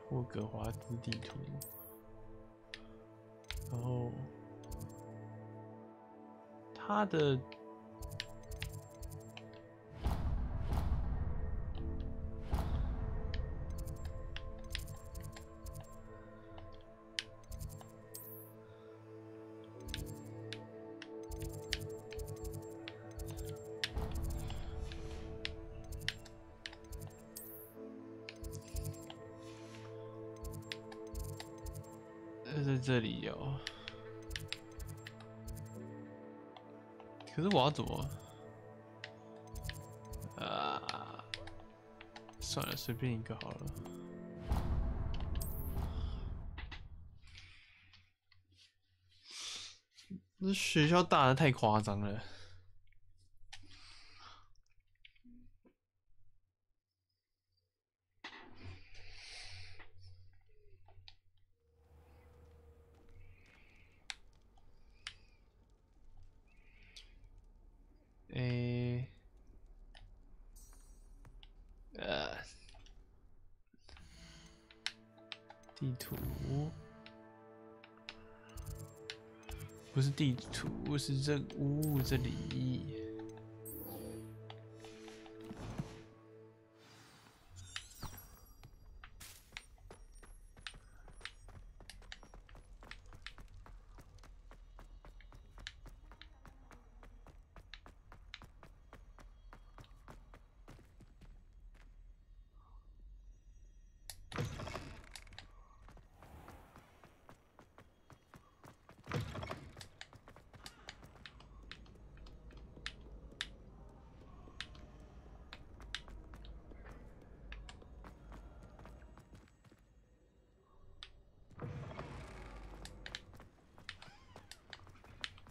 霍格华兹地图，然后它的。 在这里有，可是我要怎么？算了，随便一个好了。这学校大的太夸张了。地图不是地图，是任务这里。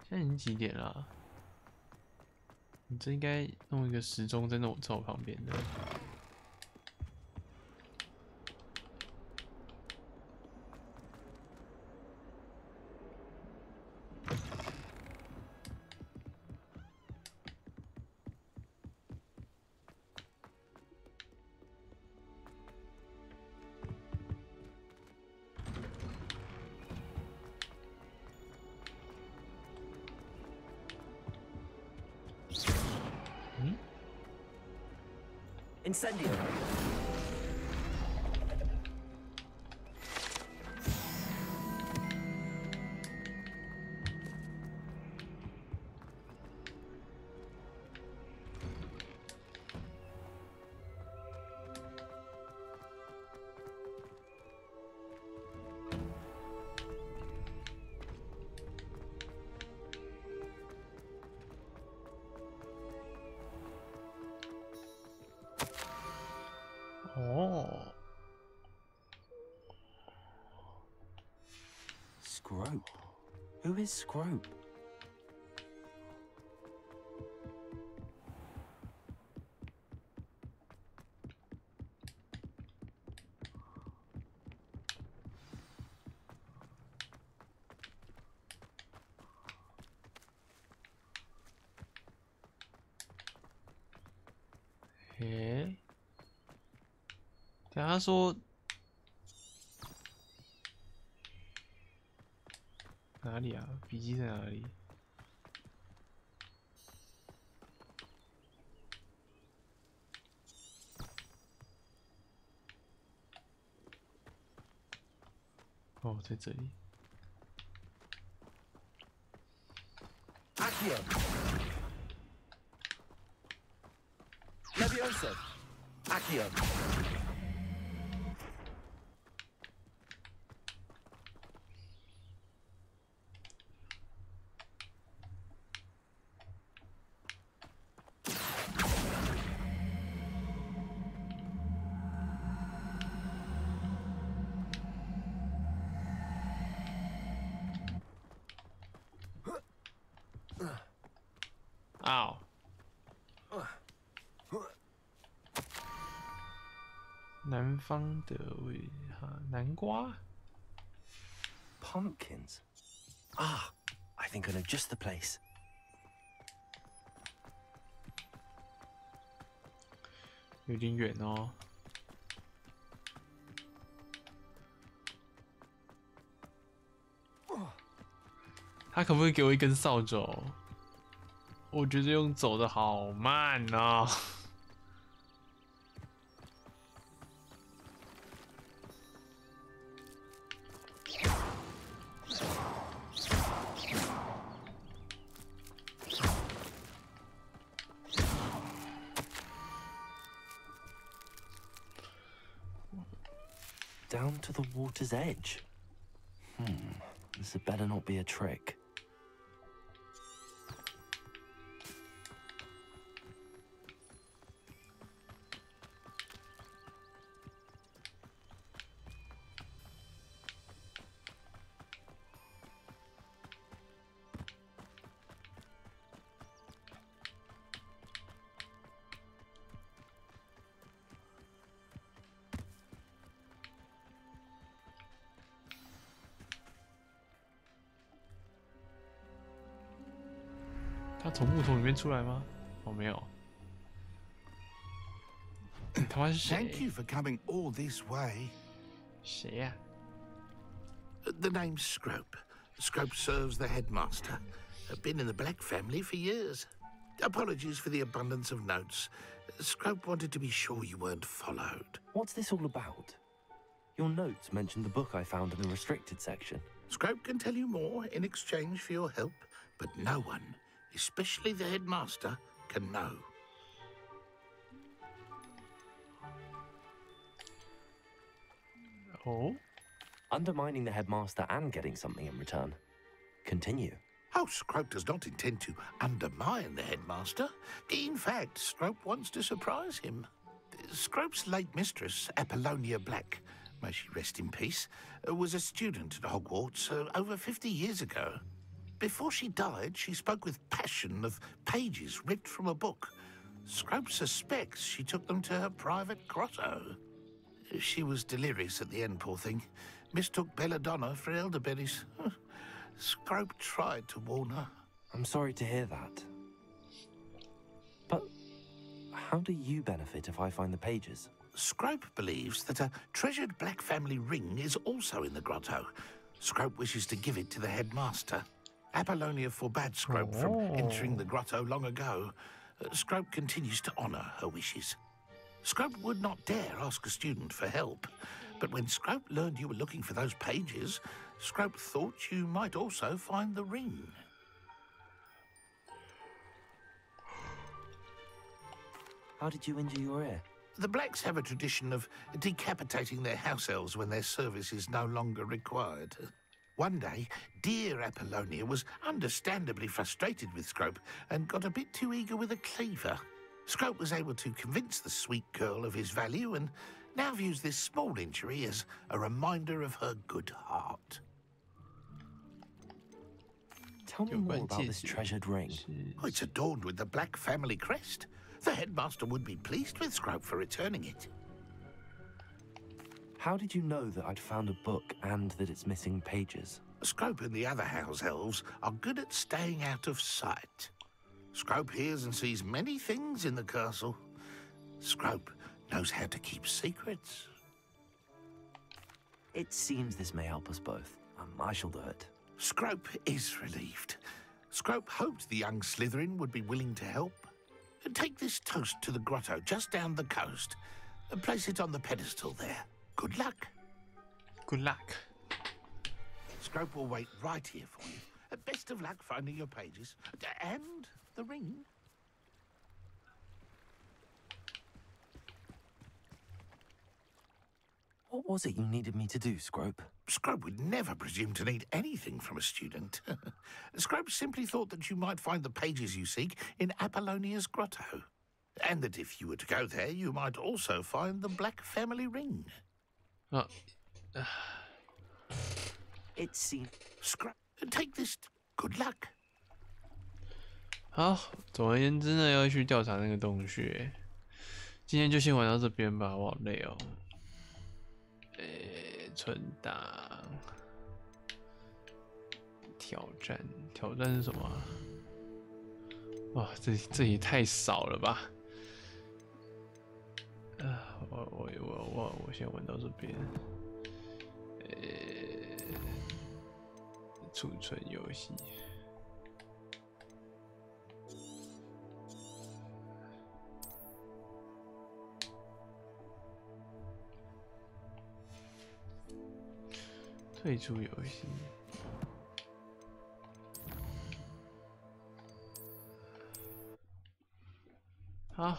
现在已经几点了啊？你这应该弄一个时钟在我旁边的。Incendio. Oh. Scrope? Who is Scrope? Hey. 等他说哪里啊？笔记在哪里？哦，在这里。Accio. Leviosa. Accio. Ow. 南方的南瓜 Pumpkins. Ah, I think I know just the place. 有点远哦。他可不可以给我一根扫帚？我觉得用走的好慢哦。Down to the water's edge. This had better not be a trick.他从木桶里面出来吗？哦，没有。他妈是谁 Thank you for coming all this way. 谁呀？The name's Scrope. Scrope serves the headmaster. Been in the Black family for years. Apologies for the abundance of notes. Scrope wanted to be sure you weren't followed. What's this all about? Your notes mentioned the book I found in the restricted section. Scrope can tell you more in exchange for your help, but no one, especially the headmaster, can know. Oh? Undermining the headmaster and getting something in return. Continue. Oh, Scrope does not intend to undermine the headmaster. In fact, Scrope wants to surprise him. Scrope's late mistress, Apollonia Black, may she rest in peace, was a student at Hogwarts over 50 years ago. Before she died, she spoke with passion of pages ripped from a book. Scrope suspects she took them to her private grotto. She was delirious at the end, poor thing. Mistook belladonna for elderberries. Scrope tried to warn her. I'm sorry to hear that. But how do you benefit if I find the pages? Scrope believes that a treasured Black family ring is also in the grotto. Scrope wishes to give it to the headmaster. Apollonia forbade Scrope from entering the grotto long ago. Scrope continues to honor her wishes. Scrope would not dare ask a student for help, but when Scrope learned you were looking for those pages, Scrope thought you might also find the ring. How did you injure your ear? The Blacks have a tradition of decapitating their house elves when their service is no longer required. One day, dear Apollonia was understandably frustrated with Scrope and got a bit too eager with a cleaver. Scrope was able to convince the sweet girl of his value and now views this small injury as a reminder of her good heart. Tell me more about this treasured ring. Oh, it's adorned with the Black family crest. The headmaster would be pleased with Scrope for returning it. How did you know that I'd found a book and that it's missing pages? Scrope and the other house elves are good at staying out of sight. Scrope hears and sees many things in the castle. Scrope knows how to keep secrets. It seems this may help us both. I shall do it. Scrope is relieved. Scrope hoped the young Slytherin would be willing to help. Take this toast to the grotto just down the coast and place it on the pedestal there. Good luck. Good luck. Scrope will wait right here for you. Best of luck finding your pages. And the ring. What was it you needed me to do, Scrope? Scrope would never presume to need anything from a student. Scrope simply thought that you might find the pages you seek in Apollonia's grotto. And that if you were to go there, you might also find the Black family ring. It seems... Scrope, take this. Good luck. 好，总而言之呢，要去调查那个洞穴。今天就先玩到这边吧，我好累哦。存档。挑战是什么啊？哇，这也太少了吧！我先玩到这边。储存游戏。退出游戏。好。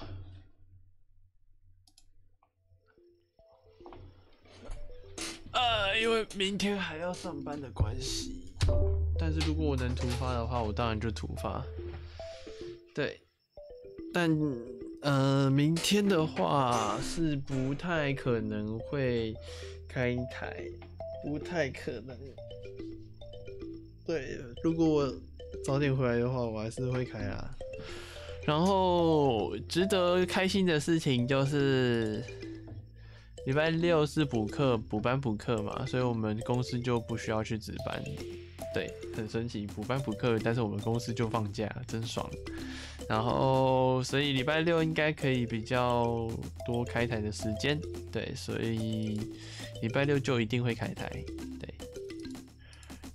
因为明天还要上班的关系，但是如果我能突发的话，我当然就突发。对，但明天的话是不太可能会开台，不太可能。对，如果我早点回来的话，我还是会开啊。然后值得开心的事情就是礼拜六是补班补课嘛，所以我们公司就不需要去值班。对，很神奇，补班补课，但是我们公司就放假，真爽。然后，所以礼拜六应该可以比较多开台的时间。对，所以礼拜六就一定会开台。对。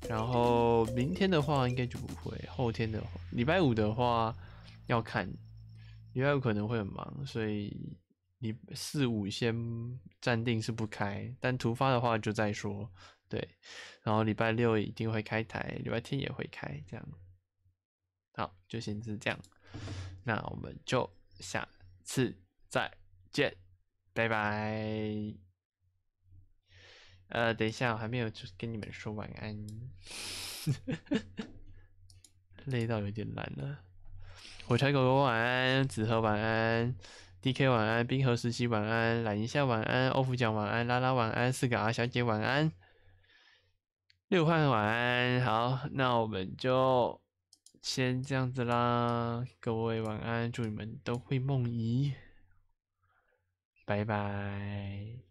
然后明天的话应该就不会，后天的话，礼拜五的话要看，礼拜五可能会很忙，所以4、5先暂定是不开，但突发的话就再说。对，然后礼拜六一定会开台，礼拜天也会开，这样。好，就先是这样，那我们就下次再见，拜拜。等一下，我还没有跟你们说晚安，累到有点懒了。火柴狗狗晚安，子禾晚安。DK 晚安，冰河时期晚安，懒一下晚安，欧福奖晚安，拉拉晚安，4个 R 小姐晚安，六焕晚安。好，那我们就先这样子啦，各位晚安，祝你们都会梦遗，拜拜。